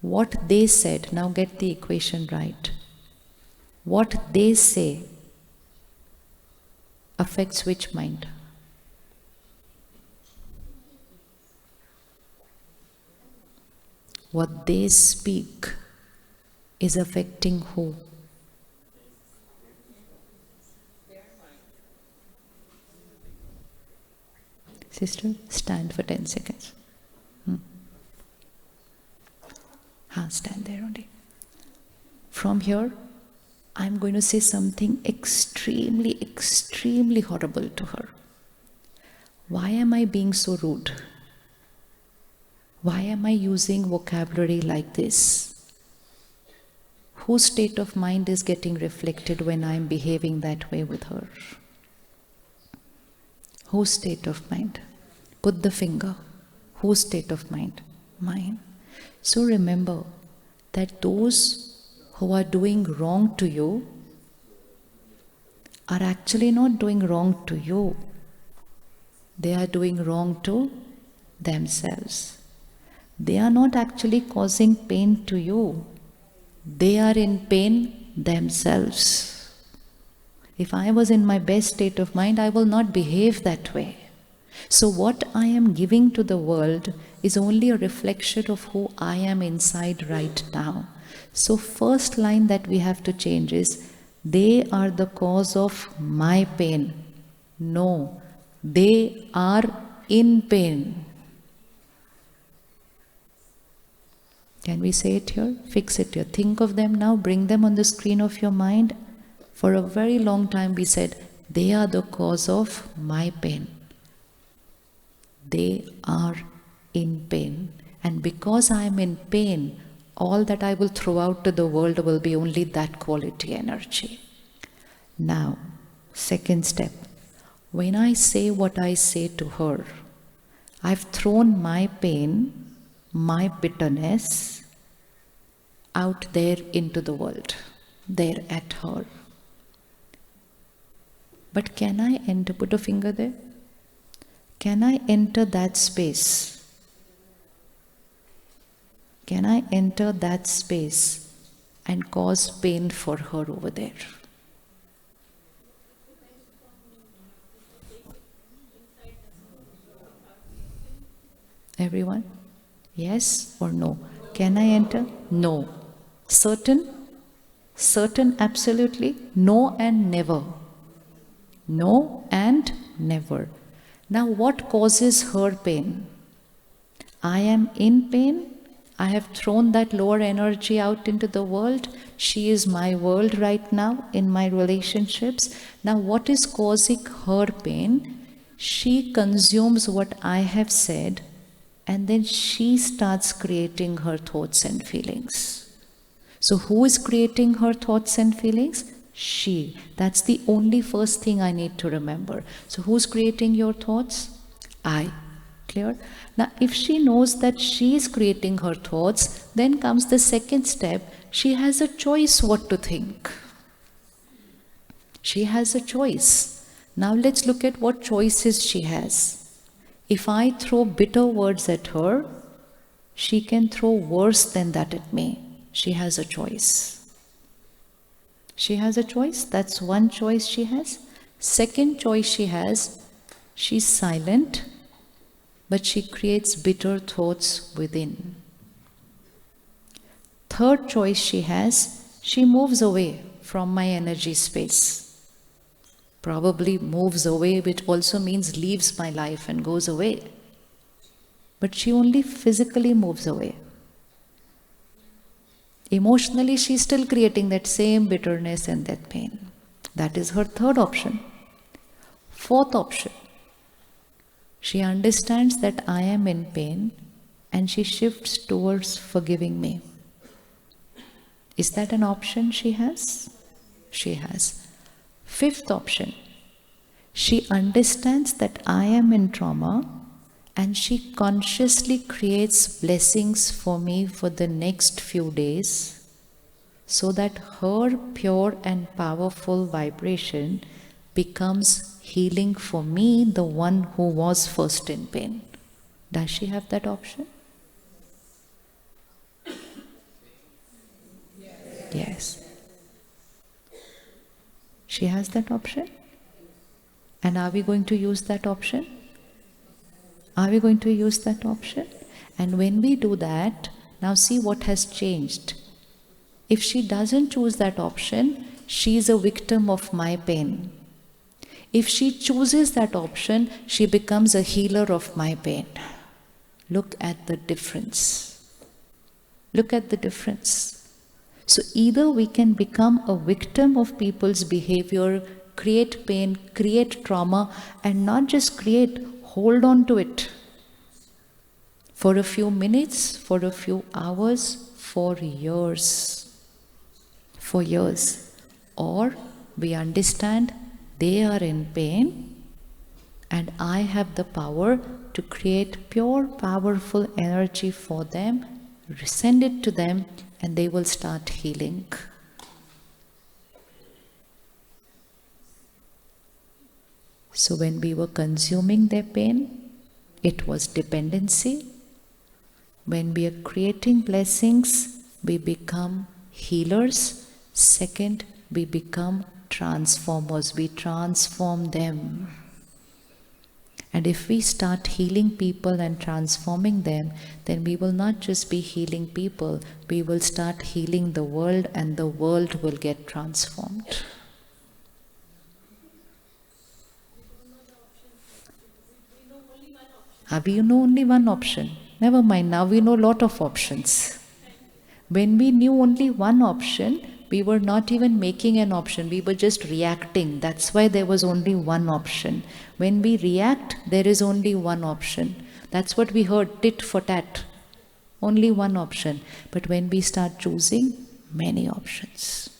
What they said, now get the equation right. What they say affects which mind? What they speak is affecting who? Sister, stand for 10 seconds. Stand there only. From here, I'm going to say something extremely, extremely horrible to her. Why am I being so rude? Why am I using vocabulary like this? Whose state of mind is getting reflected when I'm behaving that way with her? Whose state of mind? Put the finger. Whose state of mind? Mine. So remember that those who are doing wrong to you are actually not doing wrong to you. They are doing wrong to themselves. They are not actually causing pain to you. They are in pain themselves. If I was in my best state of mind, I will not behave that way. So what I am giving to the world is only a reflection of who I am inside right now. So first line that we have to change is, they are the cause of my pain. No, they are in pain. Can we say it here? Fix it here. Think of them now, bring them on the screen of your mind. For a very long time we said, they are the cause of my pain. They are in pain. And because I am in pain, all that I will throw out to the world will be only that quality energy. Now, second step. When I say what I say to her, I've thrown my pain, my bitterness out there into the world, there at her. But can I enter, put a finger there? Can I enter that space? Can I enter that space and cause pain for her over there? Everyone? Yes or no? Can I enter? No. Certain? Certain, absolutely? No and never. No and never. Now what causes her pain? I am in pain. I have thrown that lower energy out into the world. She is my world right now in my relationships. Now what is causing her pain? She consumes what I have said, and then she starts creating her thoughts and feelings. So who is creating her thoughts and feelings? She. That's the only first thing I need to remember. So who's creating your thoughts? I. Clear? Now if she knows that she is creating her thoughts, then comes the second step. She has a choice what to think. She has a choice. Now let's look at what choices she has. If I throw bitter words at her, she can throw worse than that at me. She has a choice. She has a choice. That's one choice she has. Second choice she has, she's silent, but she creates bitter thoughts within. Third choice she has, she moves away from my energy space. Probably moves away, which also means leaves my life and goes away. But she only physically moves away. Emotionally, she's still creating that same bitterness and that pain. That is her third option. Fourth option, she understands that I am in pain and she shifts towards forgiving me. Is that an option she has? She has. Fifth option, she understands that I am in trauma and she consciously creates blessings for me for the next few days so that her pure and powerful vibration becomes healing for me, the one who was first in pain. Does she have that option? Yes. She has that option. And are we going to use that option? Are we going to use that option? And when we do that, now see what has changed. If she doesn't choose that option, she is a victim of my pain. If she chooses that option, she becomes a healer of my pain. Look at the difference. Look at the difference. So either we can become a victim of people's behavior, create pain, create trauma, and not just create, hold on to it for a few minutes, for a few hours, for years. For years. Or we understand they are in pain and I have the power to create pure, powerful energy for them, send it to them, and they will start healing. So when we were consuming their pain, it was dependency. When we are creating blessings, we become healers. Second, we become transformers. We transform them. And if we start healing people and transforming them, then we will not just be healing people, we will start healing the world and the world will get transformed. We know only one option. Never mind, now we know a lot of options. When we knew only one option, we were not even making an option, we were just reacting. That's why there was only one option. When we react, there is only one option. That's what we heard, tit for tat. Only one option. But when we start choosing, many options.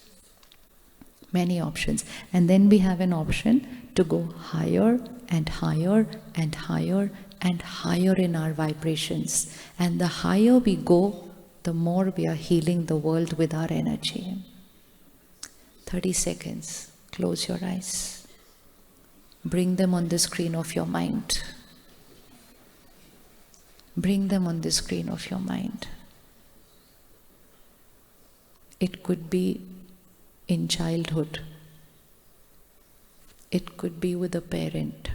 Many options. And then we have an option to go higher and higher and higher and higher in our vibrations. And the higher we go, the more we are healing the world with our energy. 30 seconds. Close your eyes. Bring them on the screen of your mind. Bring them on the screen of your mind. It could be in childhood. It could be with a parent.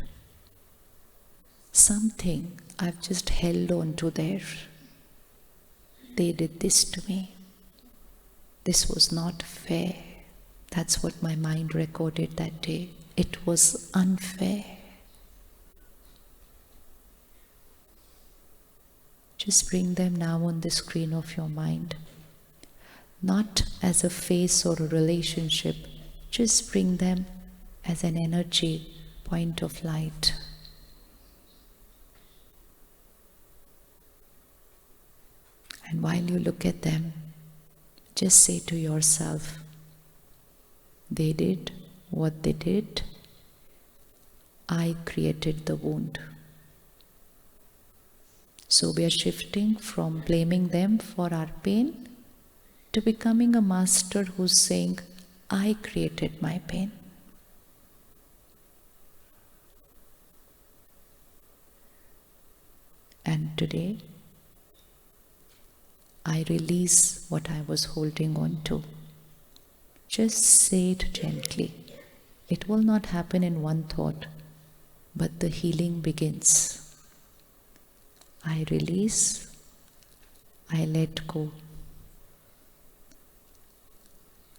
Something I've just held on to there. They did this to me. This was not fair. That's what my mind recorded that day. It was unfair. Just bring them now on the screen of your mind. Not as a face or a relationship. Just bring them as an energy point of light. And while you look at them, just say to yourself, they did what they did. I created the wound. So we are shifting from blaming them for our pain to becoming a master who's saying, I created my pain. And today, I release what I was holding on to. Just say it gently. It will not happen in one thought, but the healing begins. I release, I let go.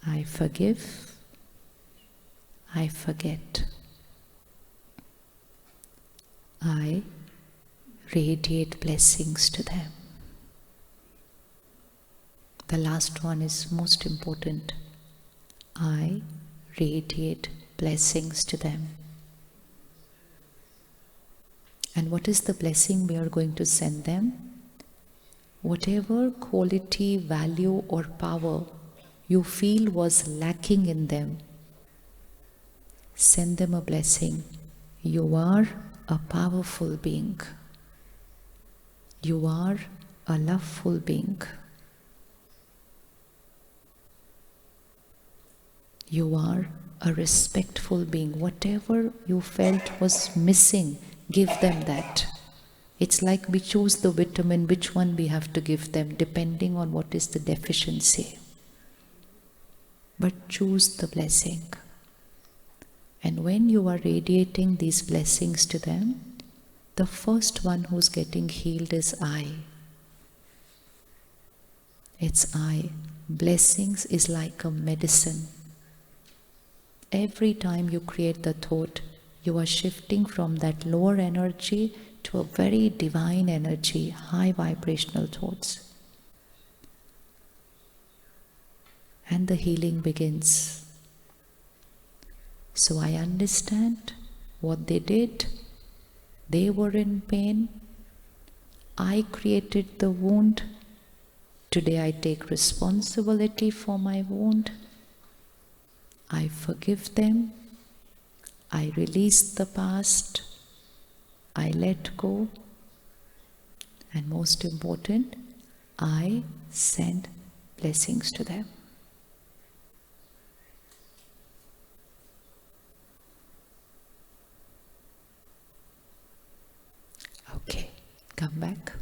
I forgive, I forget. I radiate blessings to them. The last one is most important. I radiate blessings to them. And what is the blessing we are going to send them? Whatever quality, value, or power you feel was lacking in them, send them a blessing. You are a powerful being. You are a loveful being. You are a respectful being. Whatever you felt was missing, give them that. It's like we choose the vitamin, which one we have to give them, depending on what is the deficiency. But choose the blessing. And when you are radiating these blessings to them, the first one who's getting healed is I. It's I. Blessings is like a medicine. Every time you create the thought, you are shifting from that lower energy to a very divine energy, high vibrational thoughts. And the healing begins. So I understand what they did. They were in pain. I created the wound. Today I take responsibility for my wound. I forgive them. I release the past. I let go. And most important, I send blessings to them. Okay, come back.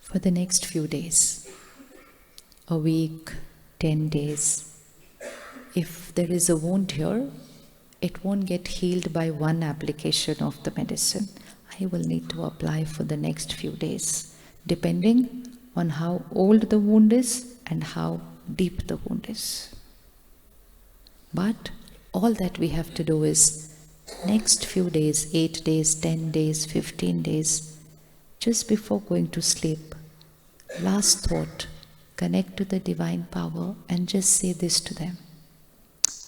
For the next few days, a week, 10 days, if there is a wound here, it won't get healed by one application of the medicine. I will need to apply for the next few days, depending on how old the wound is and how deep the wound is. But all that we have to do is, next few days, 8 days, 10 days, 15 days, just before going to sleep, last thought, connect to the divine power and just say this to them.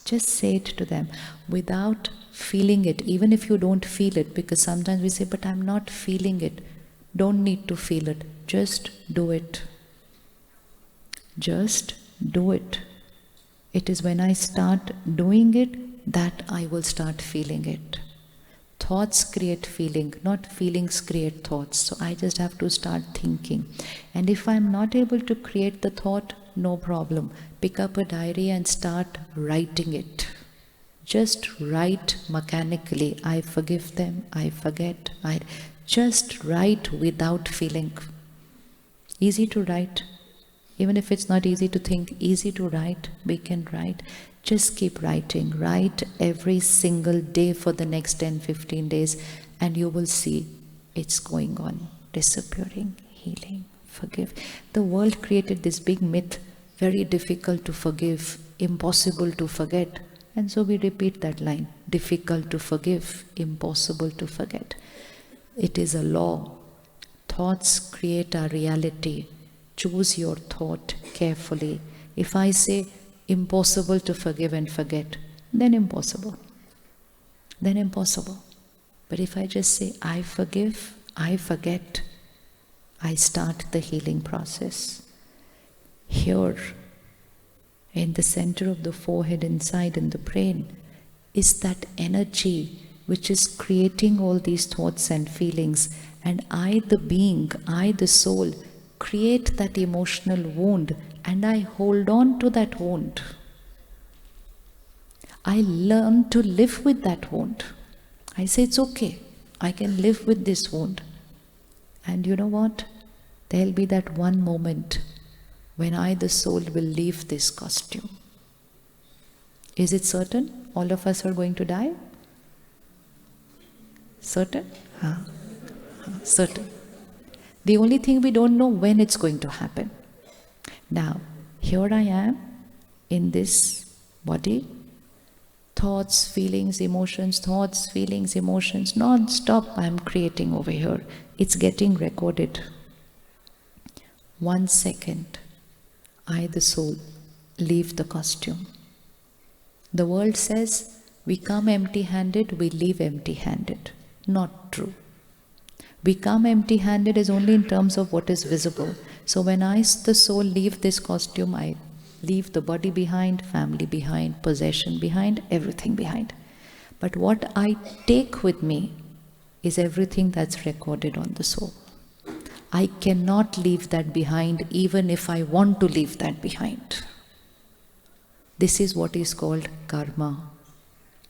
Just say it to them without feeling it, even if you don't feel it, because sometimes we say, but I'm not feeling it. Don't need to feel it. Just do it. Just do it. It is when I start doing it that I will start feeling it. Thoughts create feeling, not feelings create thoughts. So I just have to start thinking. And if I'm not able to create the thought, no problem. Pick up a diary and start writing it. Just write mechanically. I forgive them, I forget. I just write without feeling. Easy to write. Even if it's not easy to think, easy to write, we can write. Just keep writing. Write every single day for the next 10-15 days and you will see it's going on, disappearing, healing, forgive. The world created this big myth, very difficult to forgive, impossible to forget. And so we repeat that line, difficult to forgive, impossible to forget. It is a law. Thoughts create our reality. Choose your thought carefully. If I say, impossible to forgive and forget, then impossible. Then impossible. But if I just say, I forgive, I forget, I start the healing process. Here, in the center of the forehead, inside in the brain, is that energy which is creating all these thoughts and feelings. And I, the being, I, the soul, create that emotional wound and I hold on to that wound. I learn to live with that wound. I say, it's okay. I can live with this wound. And you know what? There'll be that one moment when I, the soul, will leave this costume. Is it certain? All of us are going to die? Certain? Certain. The only thing we don't know when it's going to happen. Now, here I am in this body. Thoughts, feelings, emotions, non-stop I'm creating over here. It's getting recorded. 1 second, I, the soul, leave the costume. The world says, we come empty-handed, we leave empty-handed. Not true. We come empty-handed is only in terms of what is visible. So when I, the soul, leave this costume, I leave the body behind, family behind, possession behind, everything behind. But what I take with me is everything that's recorded on the soul. I cannot leave that behind even if I want to leave that behind. This is what is called karma.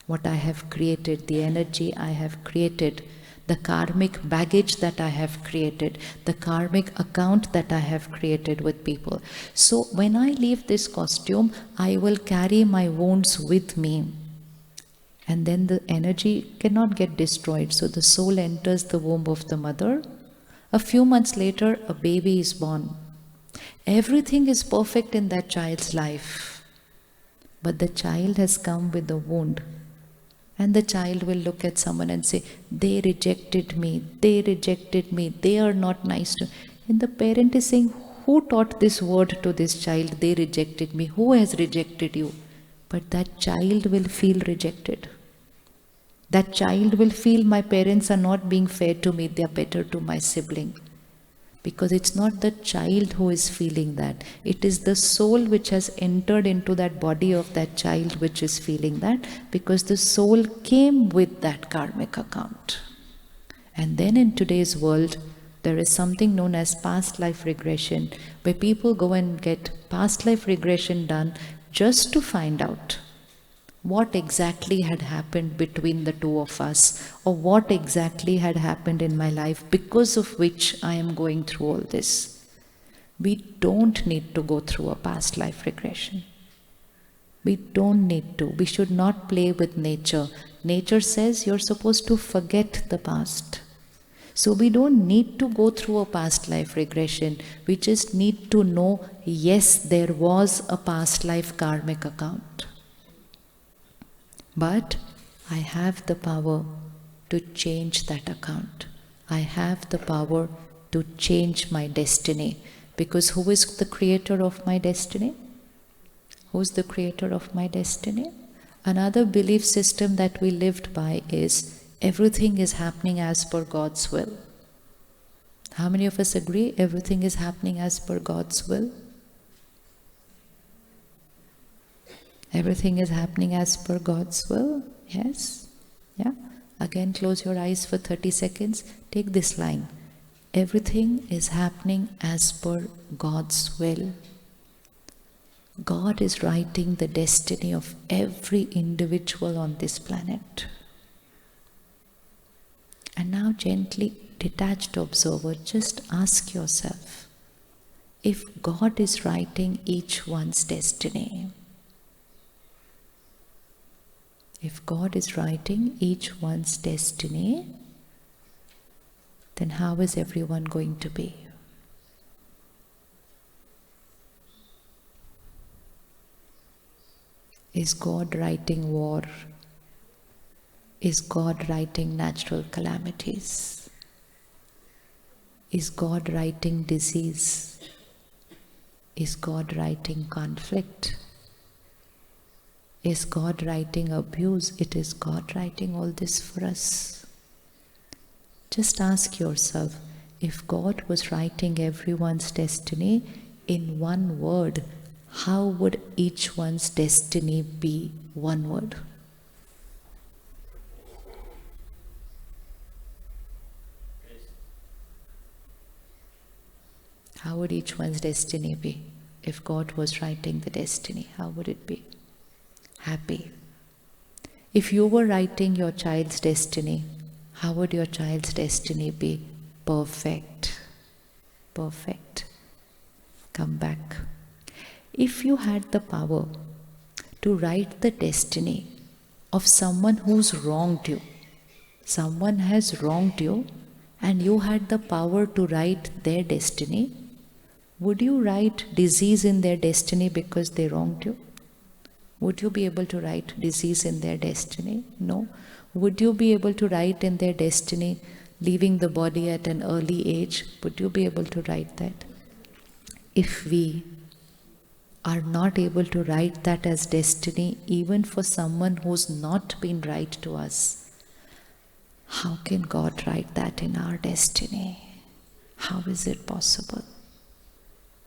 What I have created, the energy I have created, the karmic baggage that I have created, the karmic account that I have created with people. So when I leave this costume, I will carry my wounds with me. And then the energy cannot get destroyed. So the soul enters the womb of the mother. A few months later, a baby is born. Everything is perfect in that child's life. But the child has come with a wound. And the child will look at someone and say, they rejected me, they are not nice to me. And the parent is saying, who taught this word to this child? They rejected me. Who has rejected you? But that child will feel rejected. That child will feel my parents are not being fair to me, they are better to my sibling. Because it's not the child who is feeling that. It is the soul which has entered into that body of that child which is feeling that, because the soul came with that karmic account. And then in today's world, there is something known as past life regression, where people go and get past life regression done just to find out what exactly had happened between the two of us, or what exactly had happened in my life because of which I am going through all this. We don't need to go through a past life regression. We don't need to. We should not play with nature. Nature says you're supposed to forget the past. So we don't need to go through a past life regression. We just need to know, yes, there was a past life karmic account. But I have the power to change that account. I have the power to change my destiny. Because who is the creator of my destiny? Who's the creator of my destiny? Another belief system that we lived by is everything is happening as per God's will. How many of us agree everything is happening as per God's will? Everything is happening as per God's will? Yes? Yeah? Again, close your eyes for 30 seconds. Take this line. Everything is happening as per God's will. God is writing the destiny of every individual on this planet. And now gently, detached observer, just ask yourself, if God is writing each one's destiny, if God is writing each one's destiny, then how is everyone going to be? Is God writing war? Is God writing natural calamities? Is God writing disease? Is God writing conflict? Is God writing abuse? It is God writing all this for us. Just ask yourself, if God was writing everyone's destiny in one word, how would each one's destiny be one word? How would each one's destiny be? If God was writing the destiny, how would it be? Happy. If you were writing your child's destiny, how would your child's destiny be? Perfect. Perfect. Come back. If you had the power to write the destiny of someone who's wronged you, someone has wronged you, and you had the power to write their destiny, would you write disease in their destiny because they wronged you? Would you be able to write disease in their destiny? No. Would you be able to write in their destiny leaving the body at an early age? Would you be able to write that? If we are not able to write that as destiny, even for someone who's not been right to us, how can God write that in our destiny? How is it possible?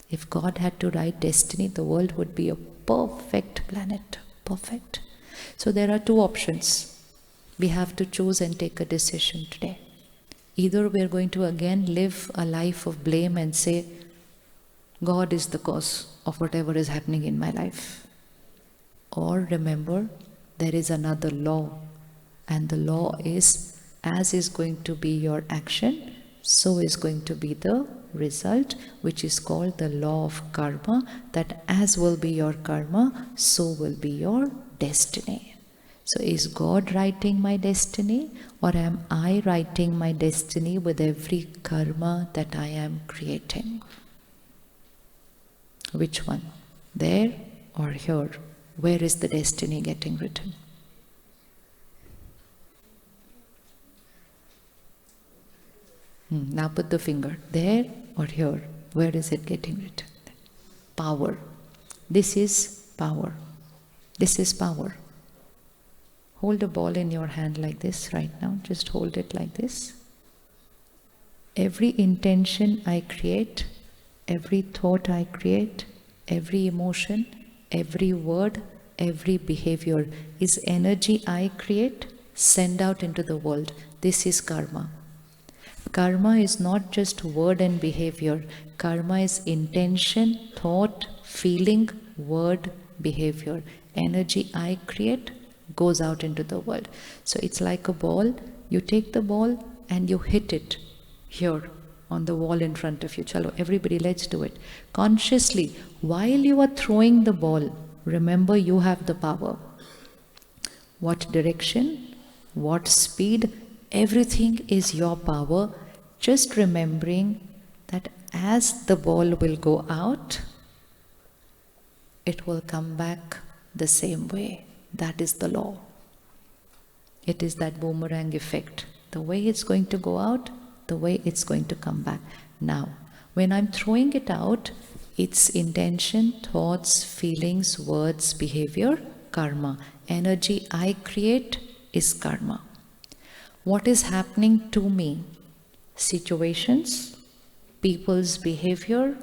If God had to write destiny, the world would be a perfect planet. Perfect. So there are two options. We have to choose and take a decision today. Either we are going to again live a life of blame and say, God is the cause of whatever is happening in my life. Or remember, there is another law, and the law is, as is going to be your action, so is going to be the result, which is called the law of karma, that as will be your karma, so will be your destiny. So is God writing my destiny, or am I writing my destiny with every karma that I am creating? Which one? There or here? Where is the destiny getting written? Now put the finger. There or here? Where is it getting written? Power. This is power. This is power. Hold a ball in your hand like this right now. Just hold it like this. Every intention I create, every thought I create, every emotion, every word, every behavior is energy I create, send out into the world. This is karma. Karma is not just word and behavior. Karma is intention, thought, feeling, word, behavior. Energy I create goes out into the world. So it's like a ball. You take the ball and you hit it here on the wall in front of you. Chalo, everybody, let's do it. Consciously, while you are throwing the ball, remember you have the power. What direction, what speed, everything is your power. Just remembering that as the ball will go out, it will come back the same way. That is the law. It is that boomerang effect. The way it's going to go out, the way it's going to come back. Now, when I'm throwing it out, it's intention, thoughts, feelings, words, behavior, karma. Energy I create is karma. What is happening to me? Situations, people's behavior,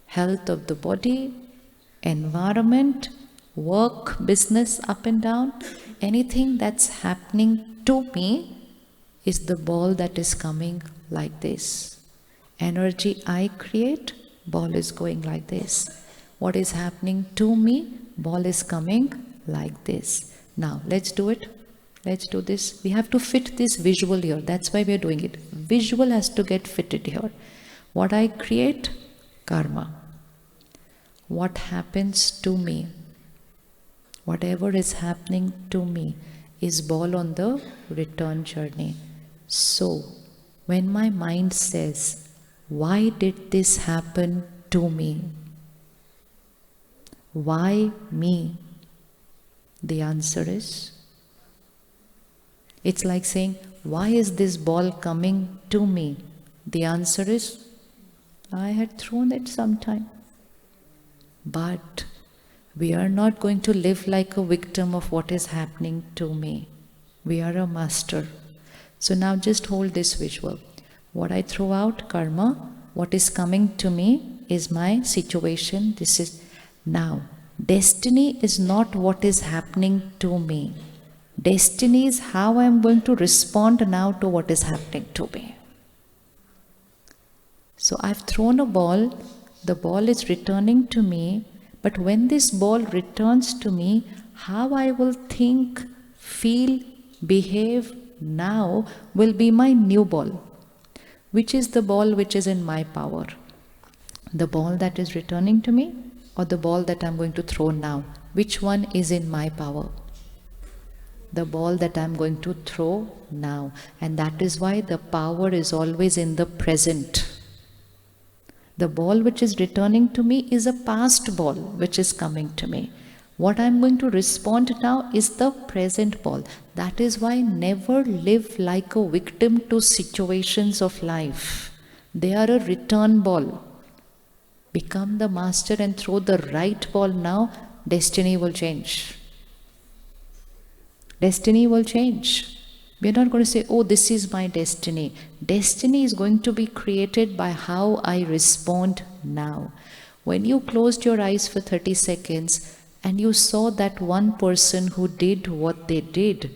health of the body, environment, work, business, up and down, anything that's happening to me is the ball that is coming like this. Energy I create, ball is going like this. What is happening to me, ball is coming like this. Now, let's do it. Let's do this. We have to fit this visual here. That's why we're doing it. Visual has to get fitted here. What I create, karma. What happens to me, whatever is happening to me, is ball on the return journey. So, when my mind says, why did this happen to me? Why me? The answer is, it's like saying, why is this ball coming to me? The answer is, I had thrown it sometime. But we are not going to live like a victim of what is happening to me. We are a master. So now just hold this visual. What I throw out, karma. What is coming to me is my situation. This is now. Destiny is not what is happening to me. Destiny is how I am going to respond now to what is happening to me. So I've thrown a ball. The ball is returning to me. But when this ball returns to me, how I will think, feel, behave, now will be my new ball. Which is the ball which is in my power? The ball that is returning to me, or the ball that I'm going to throw now? Which one is in my power? The ball that I'm going to throw now. And that is why the power is always in the present. The ball which is returning to me is a past ball which is coming to me. What I'm going to respond now is the present ball. That is why never live like a victim to situations of life. They are a return ball. Become the master and throw the right ball now. Destiny will change. Destiny will change. We are not going to say, oh, this is my destiny. Destiny is going to be created by how I respond now. When you closed your eyes for 30 seconds and you saw that one person who did what they did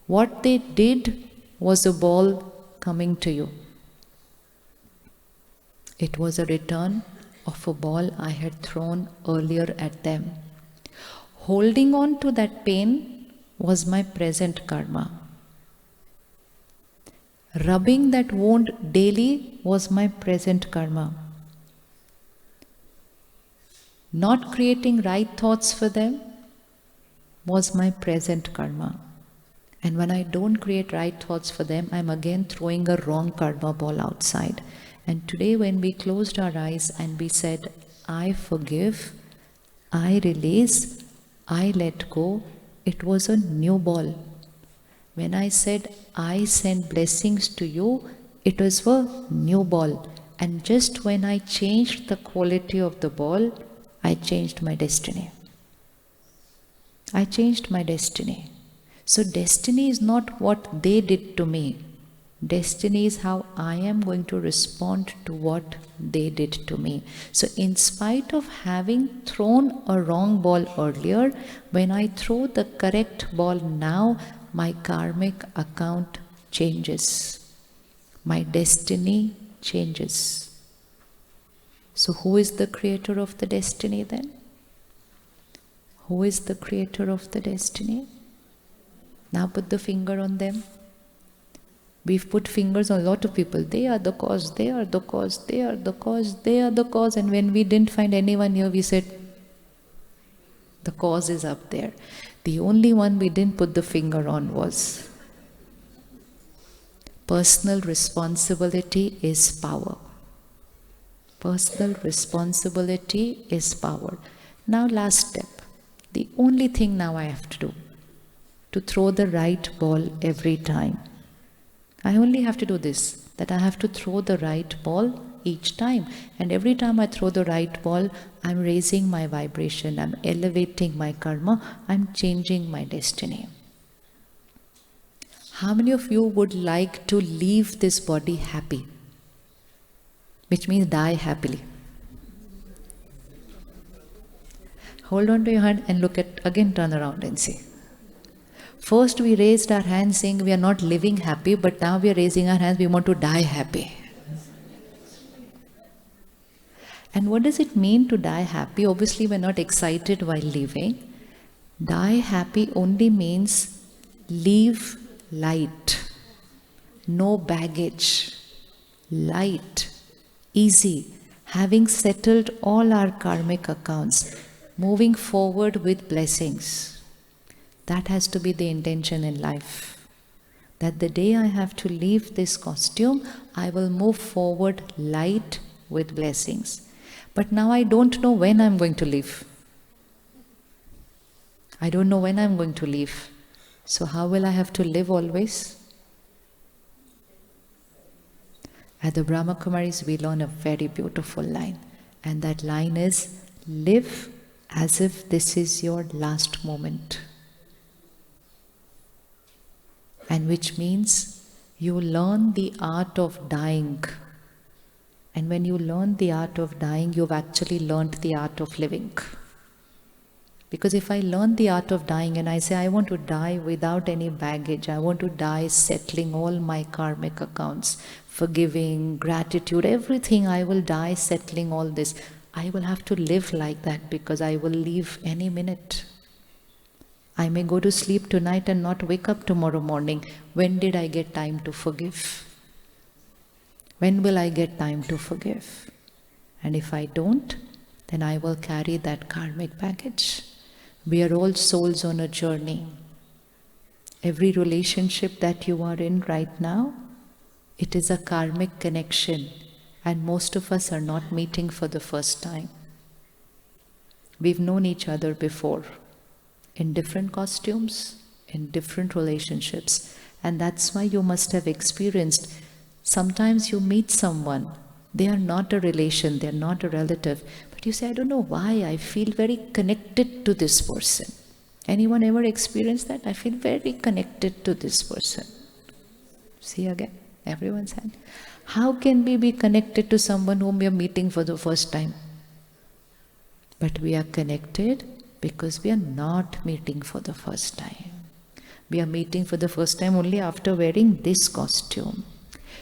was a ball coming to you. It was a return of a ball I had thrown earlier at them. Holding on to that pain was my present karma. Rubbing that wound daily was my present karma. Not creating right thoughts for them was my present karma. And when I don't create right thoughts for them, I'm again throwing a wrong karma ball outside. And today when we closed our eyes and we said, I forgive, I release, I let go, it was a new ball. When I said, I send blessings to you, it was a new ball. And just when I changed the quality of the ball, I changed my destiny. I changed my destiny. So destiny is not what they did to me. Destiny is how I am going to respond to what they did to me. So in spite of having thrown a wrong ball earlier, when I throw the correct ball now, my karmic account changes. My destiny changes. So who is the creator of the destiny then? Who is the creator of the destiny? Now put the finger on them. We've put fingers on a lot of people. They are the cause, they are the cause, they are the cause, they are the cause. And when we didn't find anyone here, we said, the cause is up there. The only one we didn't put the finger on was personal responsibility is power. Personal responsibility is power. Now last step. The only thing now I have to do, to throw the right ball every time. I only have to do this, that I have to throw the right ball each time. And every time I throw the right ball, I'm raising my vibration, I'm elevating my karma, I'm changing my destiny. How many of you would like to leave this body happy? Which means die happily. Hold on to your hand and look at, again turn around and see. First we raised our hands saying we are not living happy, but now we are raising our hands, we want to die happy. And what does it mean to die happy? Obviously we're not excited while living. Die happy only means leave light, no baggage, light, easy, having settled all our karmic accounts, moving forward with blessings. That has to be the intention in life. That the day I have to leave this costume, I will move forward light with blessings. But now I don't know when I'm going to leave. I don't know when I'm going to leave. So how will I have to live always? At the Brahma Kumaris, we learn a very beautiful line. And that line is, live as if this is your last moment. And which means you learn the art of dying. And when you learn the art of dying, you've actually learned the art of living. Because if I learn the art of dying and I say, I want to die without any baggage, I want to die settling all my karmic accounts, forgiving, gratitude, everything, I will die settling all this. I will have to live like that because I will leave any minute. I may go to sleep tonight and not wake up tomorrow morning. When did I get time to forgive? When will I get time to forgive? And if I don't, then I will carry that karmic baggage. We are all souls on a journey. Every relationship that you are in right now, it is a karmic connection, and most of us are not meeting for the first time. We've known each other before, in different costumes, in different relationships, and that's why you must have experienced, sometimes you meet someone, they are not a relation, they're not a relative, but you say, I don't know why, I feel very connected to this person. Anyone ever experienced that? I feel very connected to this person. See again, everyone's hand. How can we be connected to someone whom we are meeting for the first time? But we are connected because we are not meeting for the first time. We are meeting for the first time only after wearing this costume.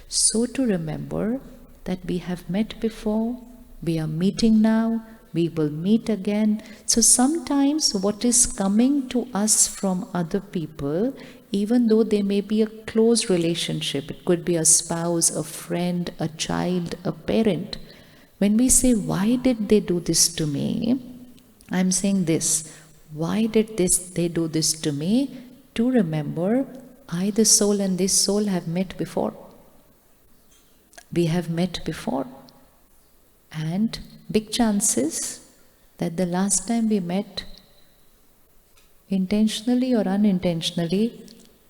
So to remember that we have met before, we are meeting now, we will meet again. So sometimes what is coming to us from other people, even though they may be a close relationship, it could be a spouse, a friend, a child, a parent. When we say, why did they do this to me? I'm saying this, why did they do this to me? To remember, I, the soul, and this soul have met before. We have met before. And big chances that the last time we met, intentionally or unintentionally,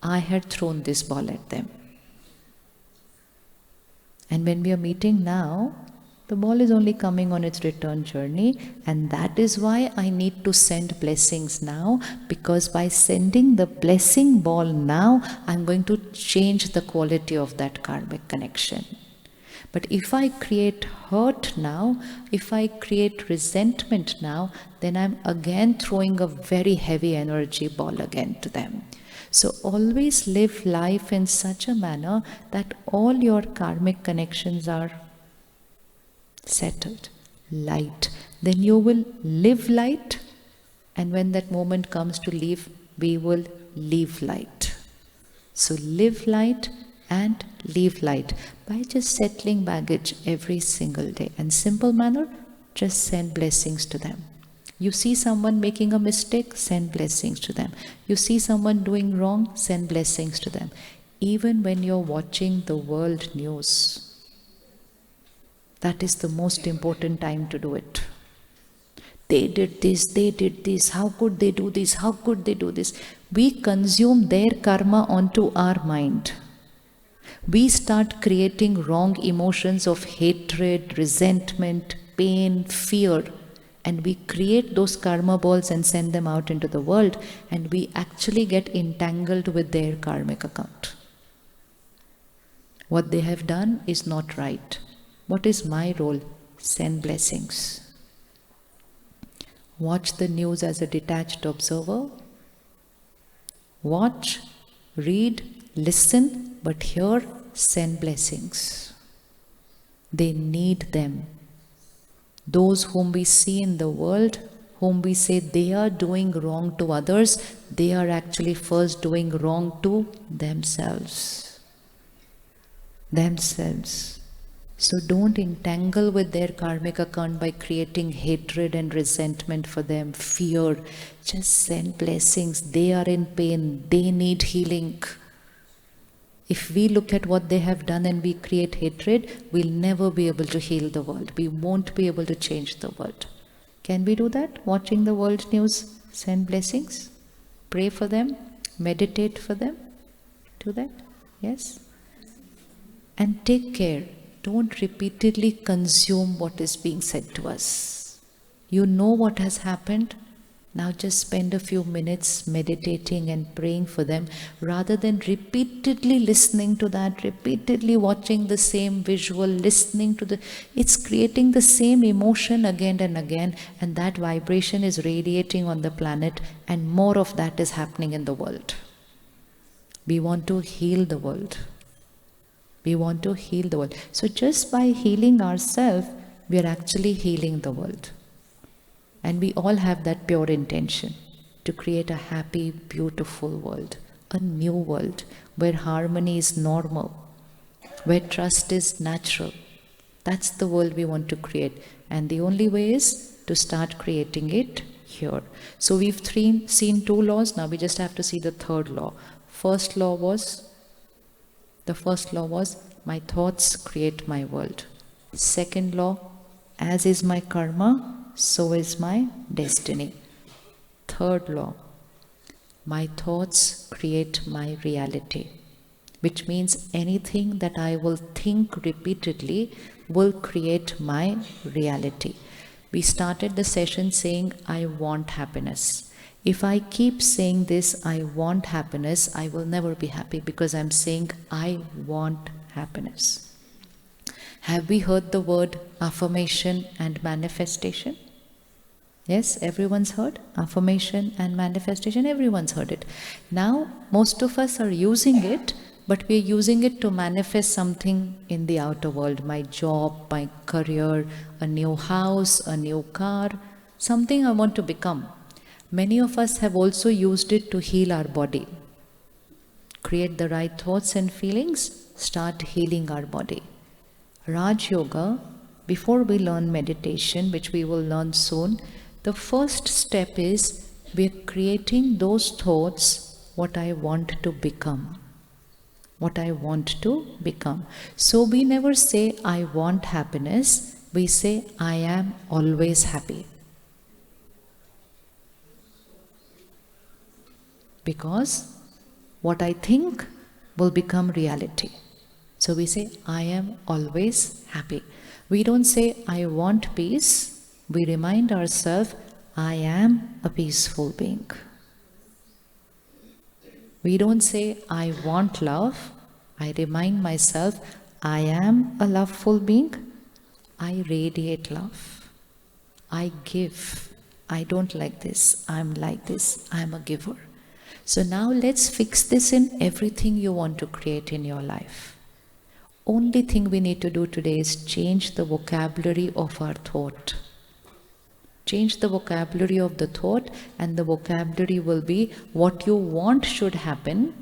I had thrown this ball at them. And when we are meeting now, the ball is only coming on its return journey, and that is why I need to send blessings now, because by sending the blessing ball now, I'm going to change the quality of that karmic connection. But if I create hurt now, if I create resentment now, then I'm again throwing a very heavy energy ball again to them. So always live life in such a manner that all your karmic connections are settled, light. Then you will live light, and when that moment comes to leave, we will leave light. So live light and leave light by just settling baggage every single day. And simple manner, just send blessings to them. You see someone making a mistake, send blessings to them. You see someone doing wrong, send blessings to them. Even when you're watching the world news, that is the most important time to do it. They did this, how could they do this, how could they do this? We consume their karma onto our mind. We start creating wrong emotions of hatred, resentment, pain, fear, and we create those karma balls and send them out into the world, and we actually get entangled with their karmic account. What they have done is not right. What is my role? Send blessings. Watch the news as a detached observer. Watch, read, listen, but here, send blessings. They need them. Those whom we see in the world, whom we say they are doing wrong to others, they are actually first doing wrong to themselves. So don't entangle with their karmic account by creating hatred and resentment for them, fear. Just send blessings. They are in pain. They need healing. If we look at what they have done and we create hatred, we'll never be able to heal the world. We won't be able to change the world. Can we do that? Watching the world news, send blessings, pray for them, meditate for them. Do that? Yes? And take care. Don't repeatedly consume what is being said to us. You know what has happened. Now just spend a few minutes meditating and praying for them, rather than repeatedly listening to that, repeatedly watching the same visual, listening to it's creating the same emotion again and again, and that vibration is radiating on the planet, and more of that is happening in the world. We want to heal the world. We want to heal the world. So just by healing ourselves, we are actually healing the world. And we all have that pure intention. to create a happy, beautiful world, a new world where harmony is normal, where trust is natural. That's the world we want to create. And the only way is to start creating it here. So we've seen 2 laws, now we just have to see the 3rd law. The first law was, my thoughts create my world. Second law, as is my karma, so is my destiny. Third law, my thoughts create my reality, which means anything that I will think repeatedly will create my reality. We started the session saying, I want happiness. If I keep saying this, I want happiness, I will never be happy because I'm saying, I want happiness. Have we heard the word affirmation and manifestation? Yes, everyone's heard affirmation and manifestation, everyone's heard it. Now, most of us are using it, but we're using it to manifest something in the outer world. My job, my career, a new house, a new car, something I want to become. Many of us have also used it to heal our body. Create the right thoughts and feelings, start healing our body. Raj Yoga, before we learn meditation, which we will learn soon, the first step is we're creating those thoughts, what I want to become. What I want to become. So we never say, I want happiness. We say, I am always happy. Because what I think will become reality. So we say, I am always happy. We don't say, I want peace. We remind ourselves, I am a peaceful being. We don't say, I want love. I remind myself, I am a loveful being. I radiate love. I give. I don't like this. I'm like this. I'm a giver. So now let's fix this in everything you want to create in your life. Only thing we need to do today is change the vocabulary of our thought. Change the vocabulary of the thought, and the vocabulary will be what you want should happen.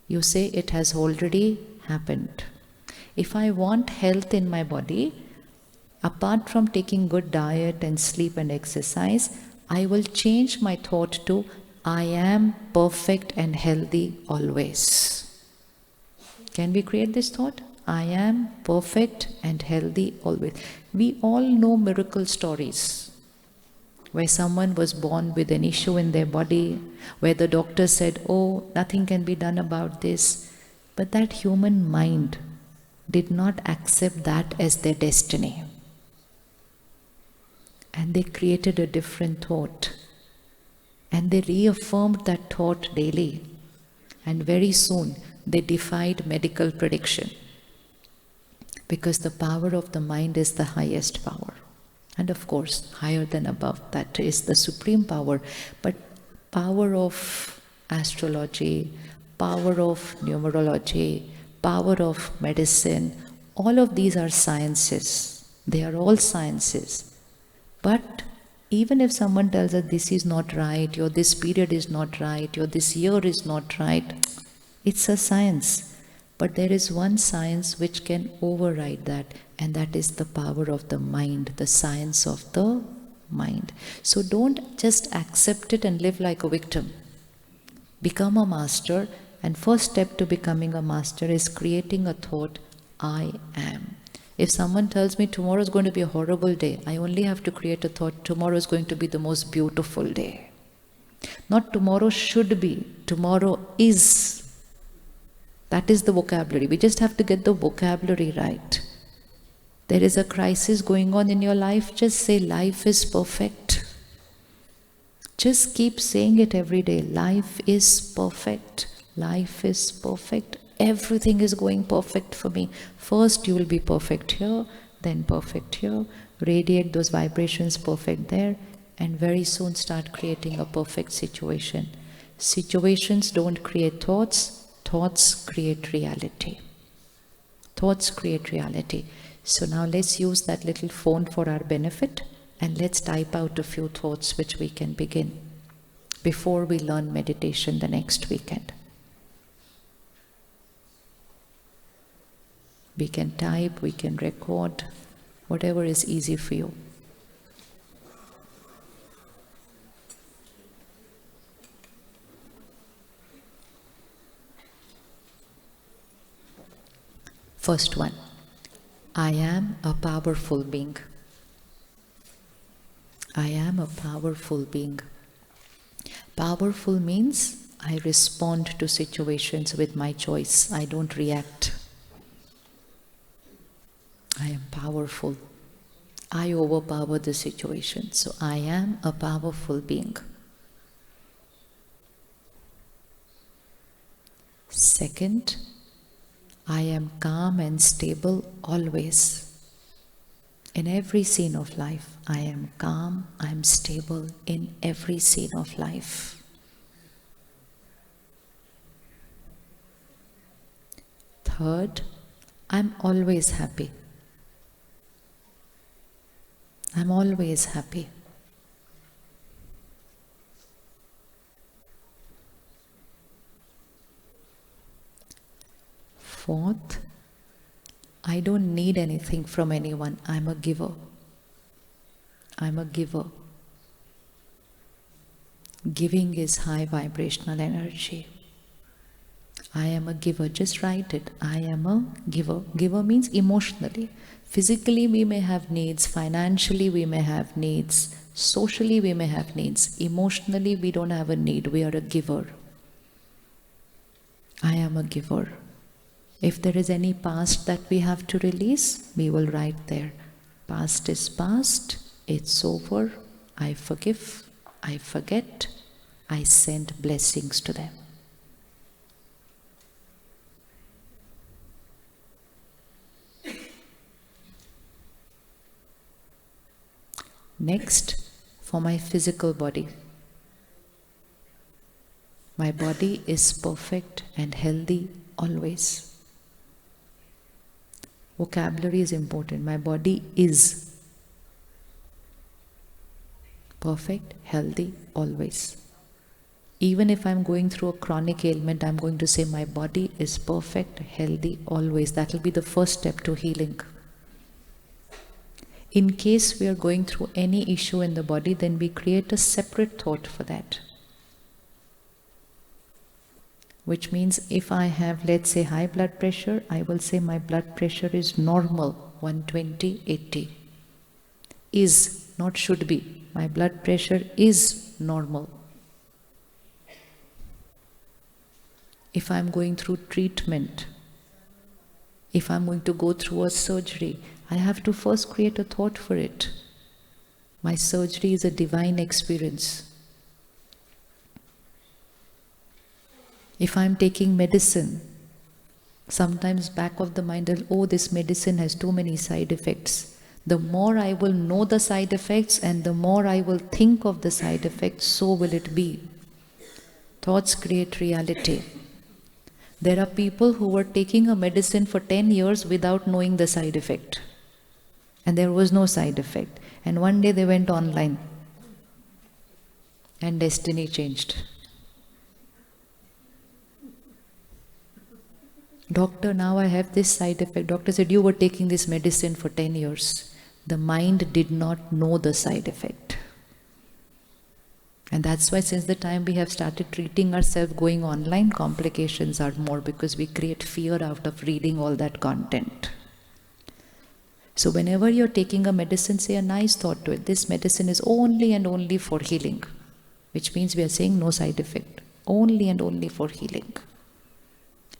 You say it has already happened. If I want health in my body, apart from taking good diet and sleep and exercise, I will change my thought to I am perfect and healthy always. Can we create this thought? I am perfect and healthy always. We all know miracle stories where someone was born with an issue in their body, where the doctor said, oh, nothing can be done about this. But that human mind did not accept that as their destiny. And they created a different thought. And they reaffirmed that thought daily. And very soon, they defied medical prediction. Because the power of the mind is the highest power. And of course, higher than above, that is the supreme power. But power of astrology, power of numerology, power of medicine, all of these are sciences. They are all sciences. But even if someone tells us this is not right, or this period is not right, or this year is not right, it's a science. But there is one science which can override that, and that is the power of the mind, the science of the mind. So don't just accept it and live like a victim. Become a master, and first step to becoming a master is creating a thought, I am. If someone tells me tomorrow is going to be a horrible day, I only have to create a thought, tomorrow is going to be the most beautiful day. Not tomorrow should be, tomorrow is. That is the vocabulary. We just have to get the vocabulary right. There is a crisis going on in your life, just say life is perfect. Just keep saying it every day. Life is perfect. Life is perfect. Everything is going perfect for me. First you will be perfect here, then perfect here. Radiate those vibrations perfect there, and very soon start creating a perfect situation. Situations don't create thoughts. Thoughts create reality. Thoughts create reality. So now let's use that little phone for our benefit, and let's type out a few thoughts which we can begin. before we learn meditation the next weekend. We can type, we can record, whatever is easy for you. First one, I am a powerful being. I am a powerful being. Powerful means I respond to situations with my choice. I don't react. I am powerful. I overpower the situation. So I am a powerful being. Second, I am calm and stable always. In every scene of life, I am calm, I am stable in every scene of life. Third, I'm always happy. I'm always happy. Fourth, I don't need anything from anyone. I'm a giver. I'm a giver. Giving is high vibrational energy. I am a giver. Just write it. I am a giver. Giver means emotionally. Physically we may have needs. Financially we may have needs. Socially we may have needs. Emotionally we don't have a need. We are a giver. I am a giver. If there is any past that we have to release, we will write there. Past is past. It's over. I forgive. I forget. I send blessings to them. Next, for my physical body. My body is perfect and healthy always. Vocabulary is important. My body is perfect, healthy always. Even if I'm going through a chronic ailment, I'm going to say my body is perfect, healthy always. That will be the first step to healing. In case we are going through any issue in the body, then we create a separate thought for that. Which means if I have, let's say, high blood pressure, I will say my blood pressure is normal, 120/80. Is, not should be. My blood pressure is normal. If I'm going through treatment, if I'm going to go through a surgery, I have to first create a thought for it. My surgery is a divine experience. If I'm taking medicine, sometimes back of the mind, oh, this medicine has too many side effects. The more I will know the side effects and the more I will think of the side effects, so will it be. Thoughts create reality. There are people who were taking a medicine for 10 years without knowing the side effect. And there was no side effect. And one day they went online. And destiny changed. Doctor, now I have this side effect. Doctor said, you were taking this medicine for 10 years. The mind did not know the side effect. And that's why since the time we have started treating ourselves going online, complications are more because we create fear out of reading all that content. So whenever you're taking a medicine, say a nice thought to it. This medicine is only and only for healing. Which means we are saying no side effect. Only and only for healing.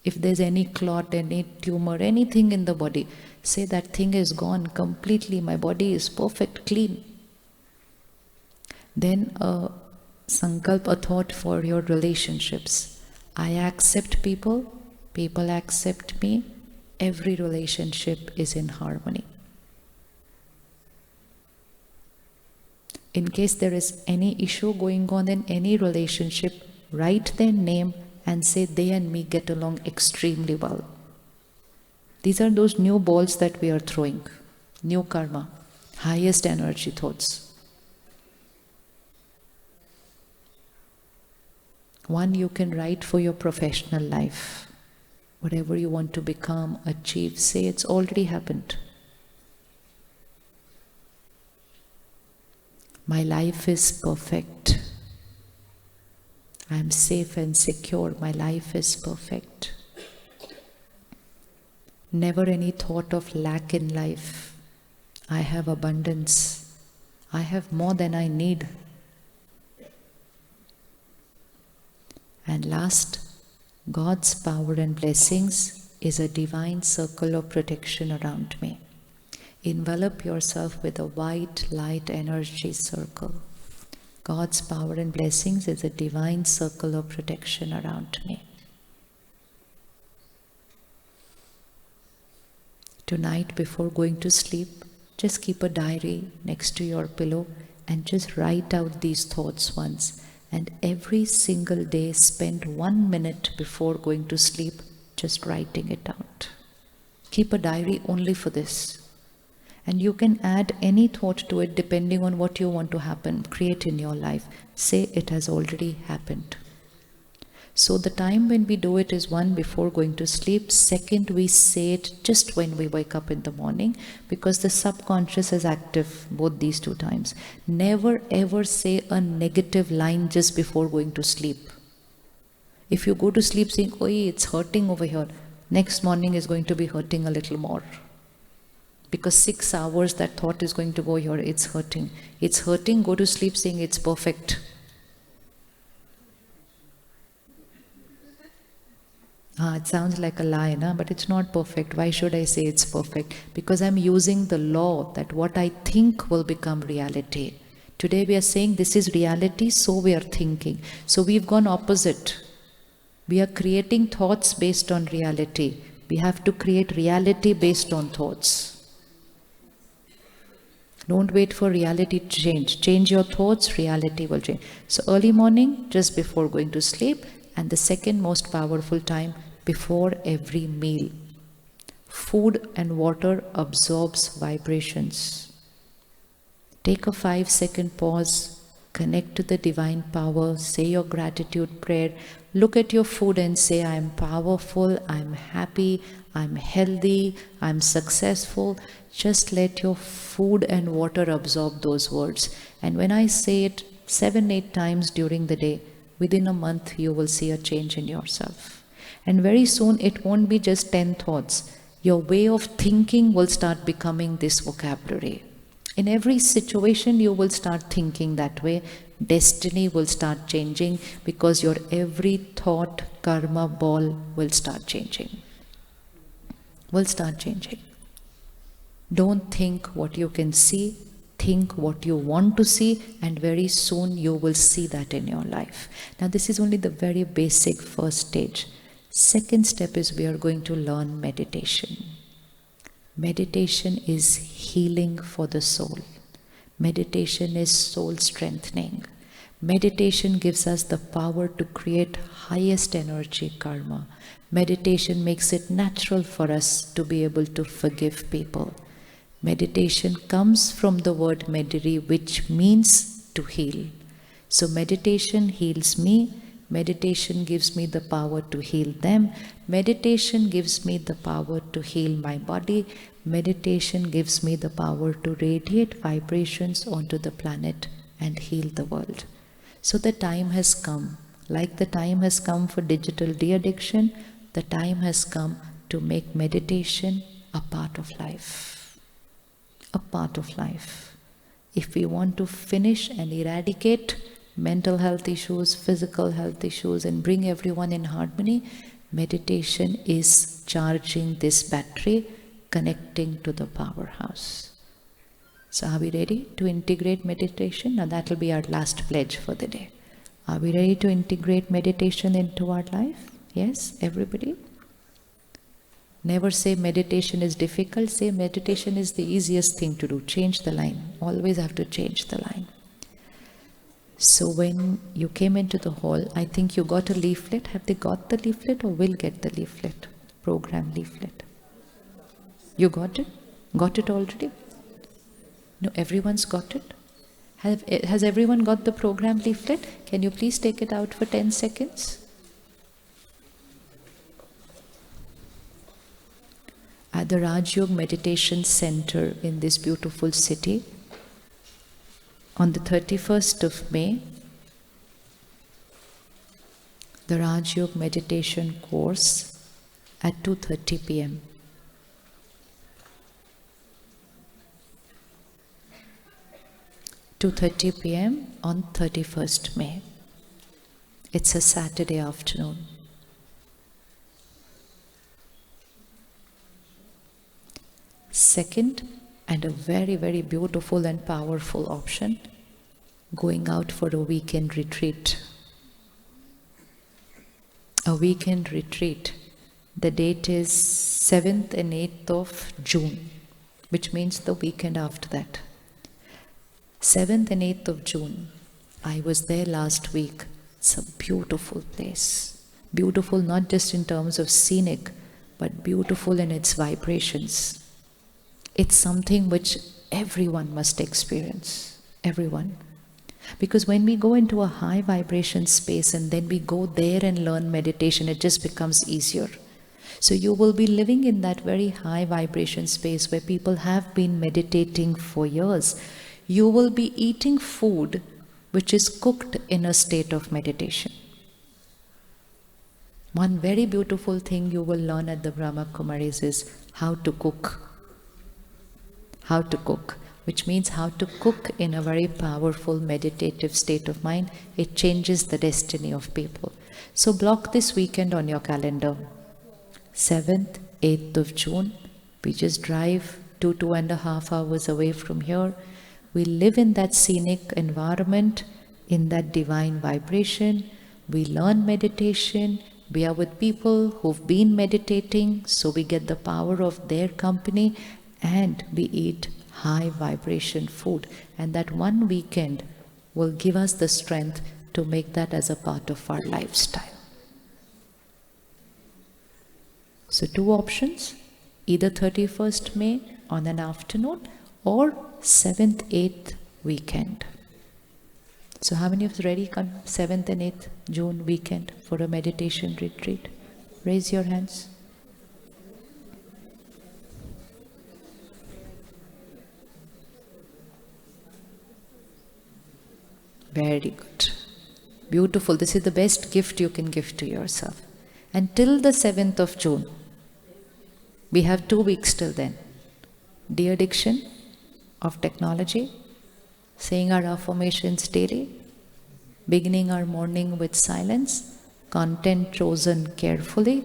If there's any clot, any tumor, anything in the body, say that thing is gone completely. My body is perfect, clean. Then a sankalp, a thought for your relationships. I accept people, people accept me. Every relationship is in harmony. In case there is any issue going on in any relationship, write their name and say they and me get along extremely well. These are those new balls that we are throwing. New karma, highest energy thoughts. One you can write for your professional life. Whatever you want to become, achieve, say it's already happened. My life is perfect. I am safe and secure. My life is perfect. Never any thought of lack in life. I have abundance. I have more than I need. And last, God's power and blessings is a divine circle of protection around me. Envelop yourself with a white light energy circle. God's power and blessings is a divine circle of protection around me. Tonight, before going to sleep, just keep a diary next to your pillow and just write out these thoughts once. And every single day, spend 1 minute before going to sleep just writing it out. Keep a diary only for this. And you can add any thought to it depending on what you want to happen, create in your life. Say it has already happened. So the time when we do it is one, before going to sleep. Second, we say it just when we wake up in the morning, because the subconscious is active both these two times. Never ever say a negative line just before going to sleep. If you go to sleep saying, "Oi, it's hurting over here," next morning is going to be hurting a little more. Because 6 hours that thought is going to go here, it's hurting. It's hurting, go to sleep saying it's perfect. It sounds like a lie, na? But it's not perfect. Why should I say it's perfect? Because I'm using the law that what I think will become reality. Today we are saying this is reality, so we are thinking. So we've gone opposite. We are creating thoughts based on reality. We have to create reality based on thoughts. Don't wait for reality to change. Change your thoughts, reality will change. So early morning, just before going to sleep, and the second most powerful time, before every meal. Food and water absorbs vibrations. Take a 5-second pause, connect to the divine power, say your gratitude prayer, look at your food and say, I am powerful, I am happy, I am healthy, I am successful. Just let your food and water absorb those words. And when I say it 7-8 times during the day, within a month you will see a change in yourself. And very soon it won't be just 10 thoughts. Your way of thinking will start becoming this vocabulary. In every situation you will start thinking that way. Destiny will start changing because your every thought, karma ball will start changing. Will start changing. Don't think what you can see. Think what you want to see, and very soon you will see that in your life. Now this is only the very basic first stage. Second step is we are going to learn meditation. Meditation is healing for the soul. Meditation is soul strengthening. Meditation gives us the power to create highest energy karma. Meditation makes it natural for us to be able to forgive people. Meditation comes from the word mediri, which means to heal. So meditation heals me. Meditation gives me the power to heal them. Meditation gives me the power to heal my body. Meditation gives me the power to radiate vibrations onto the planet and heal the world. So the time has come. Like the time has come for digital de-addiction, the time has come to make meditation a part of life. A part of life. If we want to finish and eradicate mental health issues, physical health issues, and bring everyone in harmony, meditation is charging this battery, connecting to the powerhouse. So are we ready to integrate meditation? Now that will be our last pledge for the day. Are we ready to integrate meditation into our life? Yes, everybody? Never say meditation is difficult. Say meditation is the easiest thing to do. Change the line. Always have to change the line. So when you came into the hall, I think you got a leaflet. Have they got the leaflet or will get the leaflet? Program leaflet. You got it? Got it already? No, everyone's got it? Has everyone got the program leaflet? Can you please take it out for 10 seconds? At the Raj Yoga Meditation Center in this beautiful city, on the 31st of May, the Raj Yoga Meditation course at 2:30 p.m. 2:30 p.m. on 31st May. It's a Saturday afternoon. Second, and a very, very beautiful and powerful option, going out for a weekend retreat. A weekend retreat. The date is 7th and 8th of June, which means the weekend after that. 7th and 8th of June. I was there last week. It's a beautiful place. Beautiful not just in terms of scenic, but beautiful in its vibrations. It's something which everyone must experience. Everyone. Because when we go into a high vibration space and then we go there and learn meditation, it just becomes easier. So you will be living in that very high vibration space where people have been meditating for years. You will be eating food which is cooked in a state of meditation. One very beautiful thing you will learn at the Brahma Kumaris is how to cook. How to cook, which means how to cook in a very powerful meditative state of mind. It changes the destiny of people. So block this weekend on your calendar. 7th, 8th of June. We just drive 2.5 hours away from here. We live in that scenic environment, in that divine vibration. We learn meditation. We are with people who've been meditating, so we get the power of their company, and we eat high vibration food. And that one weekend will give us the strength to make that as a part of our lifestyle. So 2 options, either 31st May on an afternoon or 7th, 8th weekend. So how many of us ready come 7th and 8th June weekend for a meditation retreat? Raise your hands. Very good. Beautiful. This is the best gift you can give to yourself. Until the 7th of June, we have 2 weeks till then. De-addiction of technology, saying our affirmations daily, beginning our morning with silence, content chosen carefully,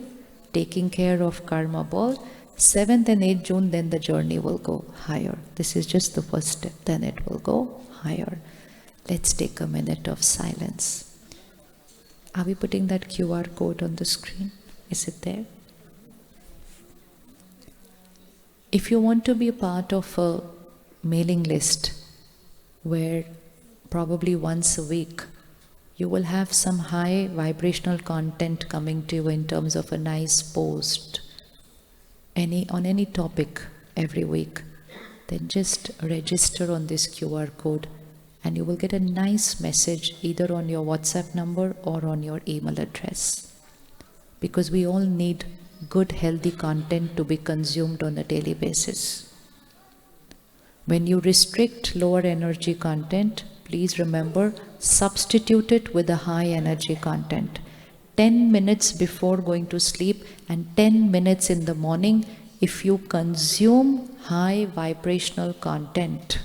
taking care of karma ball. 7th and 8th June, then the journey will go higher. This is just the first step, then it will go higher. Let's take a minute of silence. Are we putting that QR code on the screen? Is it there? If you want to be a part of a mailing list where probably once a week you will have some high vibrational content coming to you in terms of a nice post on any topic every week, then just register on this QR code and you will get a nice message either on your WhatsApp number or on your email address. Because we all need good, healthy content to be consumed on a daily basis. When you restrict lower energy content, please remember, substitute it with a high energy content. 10 minutes before going to sleep and 10 minutes in the morning, if you consume high vibrational content,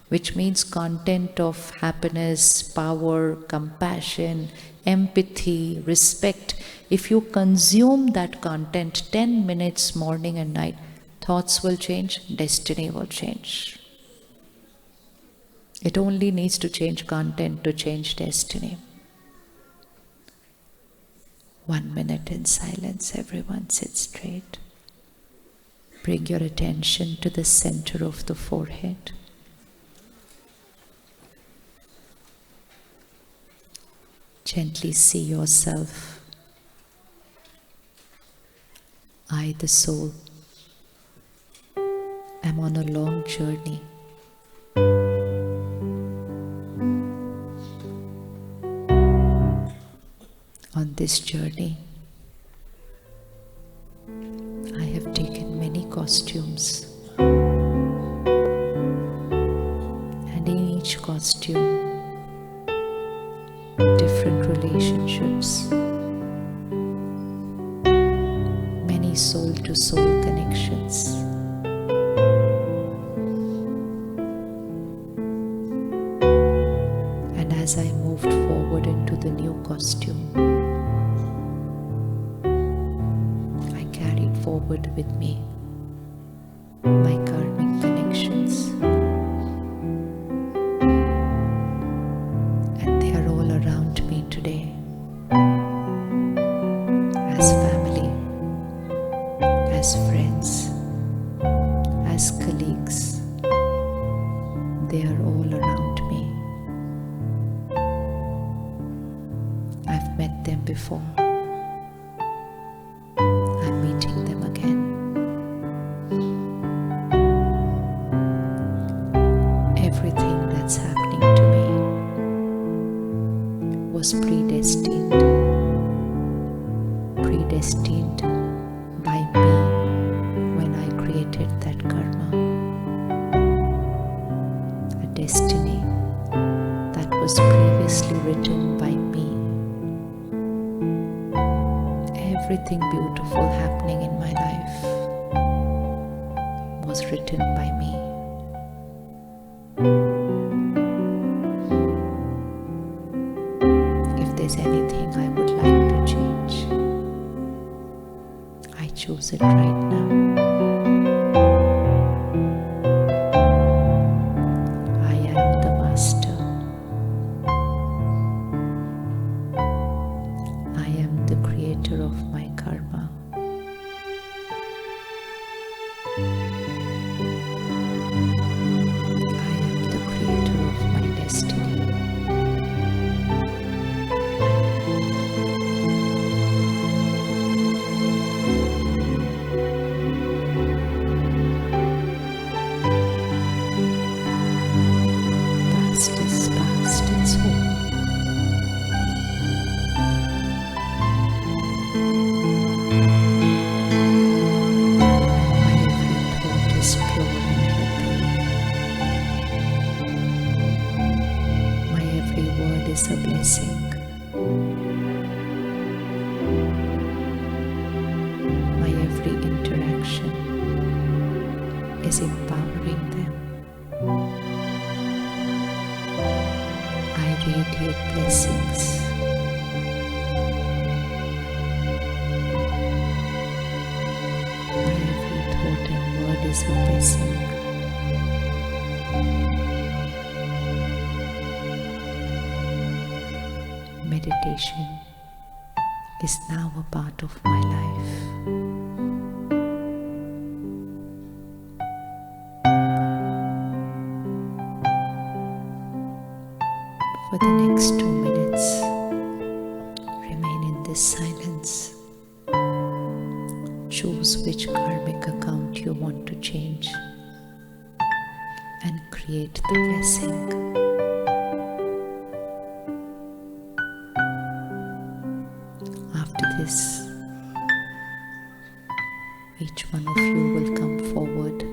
which means content of happiness, power, compassion, empathy, respect. If you consume that content 10 minutes morning and night, thoughts will change, destiny will change. It only needs to change content to change destiny. 1 minute in silence, everyone sit straight. Bring your attention to the center of the forehead. Gently see yourself. I, the soul, am on a long journey. this journey, I have taken many costumes, and in each costume, different relationships, many soul-to-soul connections. And as I moved forward into the new costume, I carried forward with me my karmic connections, and they are all around me today as family, as friends, as colleagues. They are all around me. I've met them before. I'm meeting them again. Everything that's happening to me was predestined by me when I created that karma. A destiny that was previously written by me. Everything beautiful happening in my life was written by me. If there's anything I would like to change, I choose it right now. I am the master. I am the creator of my karma. I am the creator of my destiny. Past is past, it's over. My every thought is pure and healthy. My every word is a blessing. My every interaction is empowering them. I radiate blessings. My every thought and word is a blessing. Meditation is now a part of my life. For the next 2 minutes, remain in this silence. Choose which karmic account you want to change and create the blessing. After this, each one of you will come forward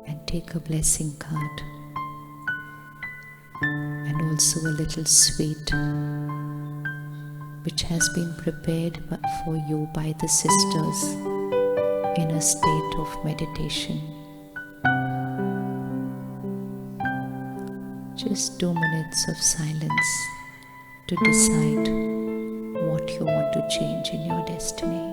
and take a blessing card and also a little sweet which has been prepared for you by the sisters in a state of meditation. Just 2 minutes of silence to decide what you want to change in your destiny.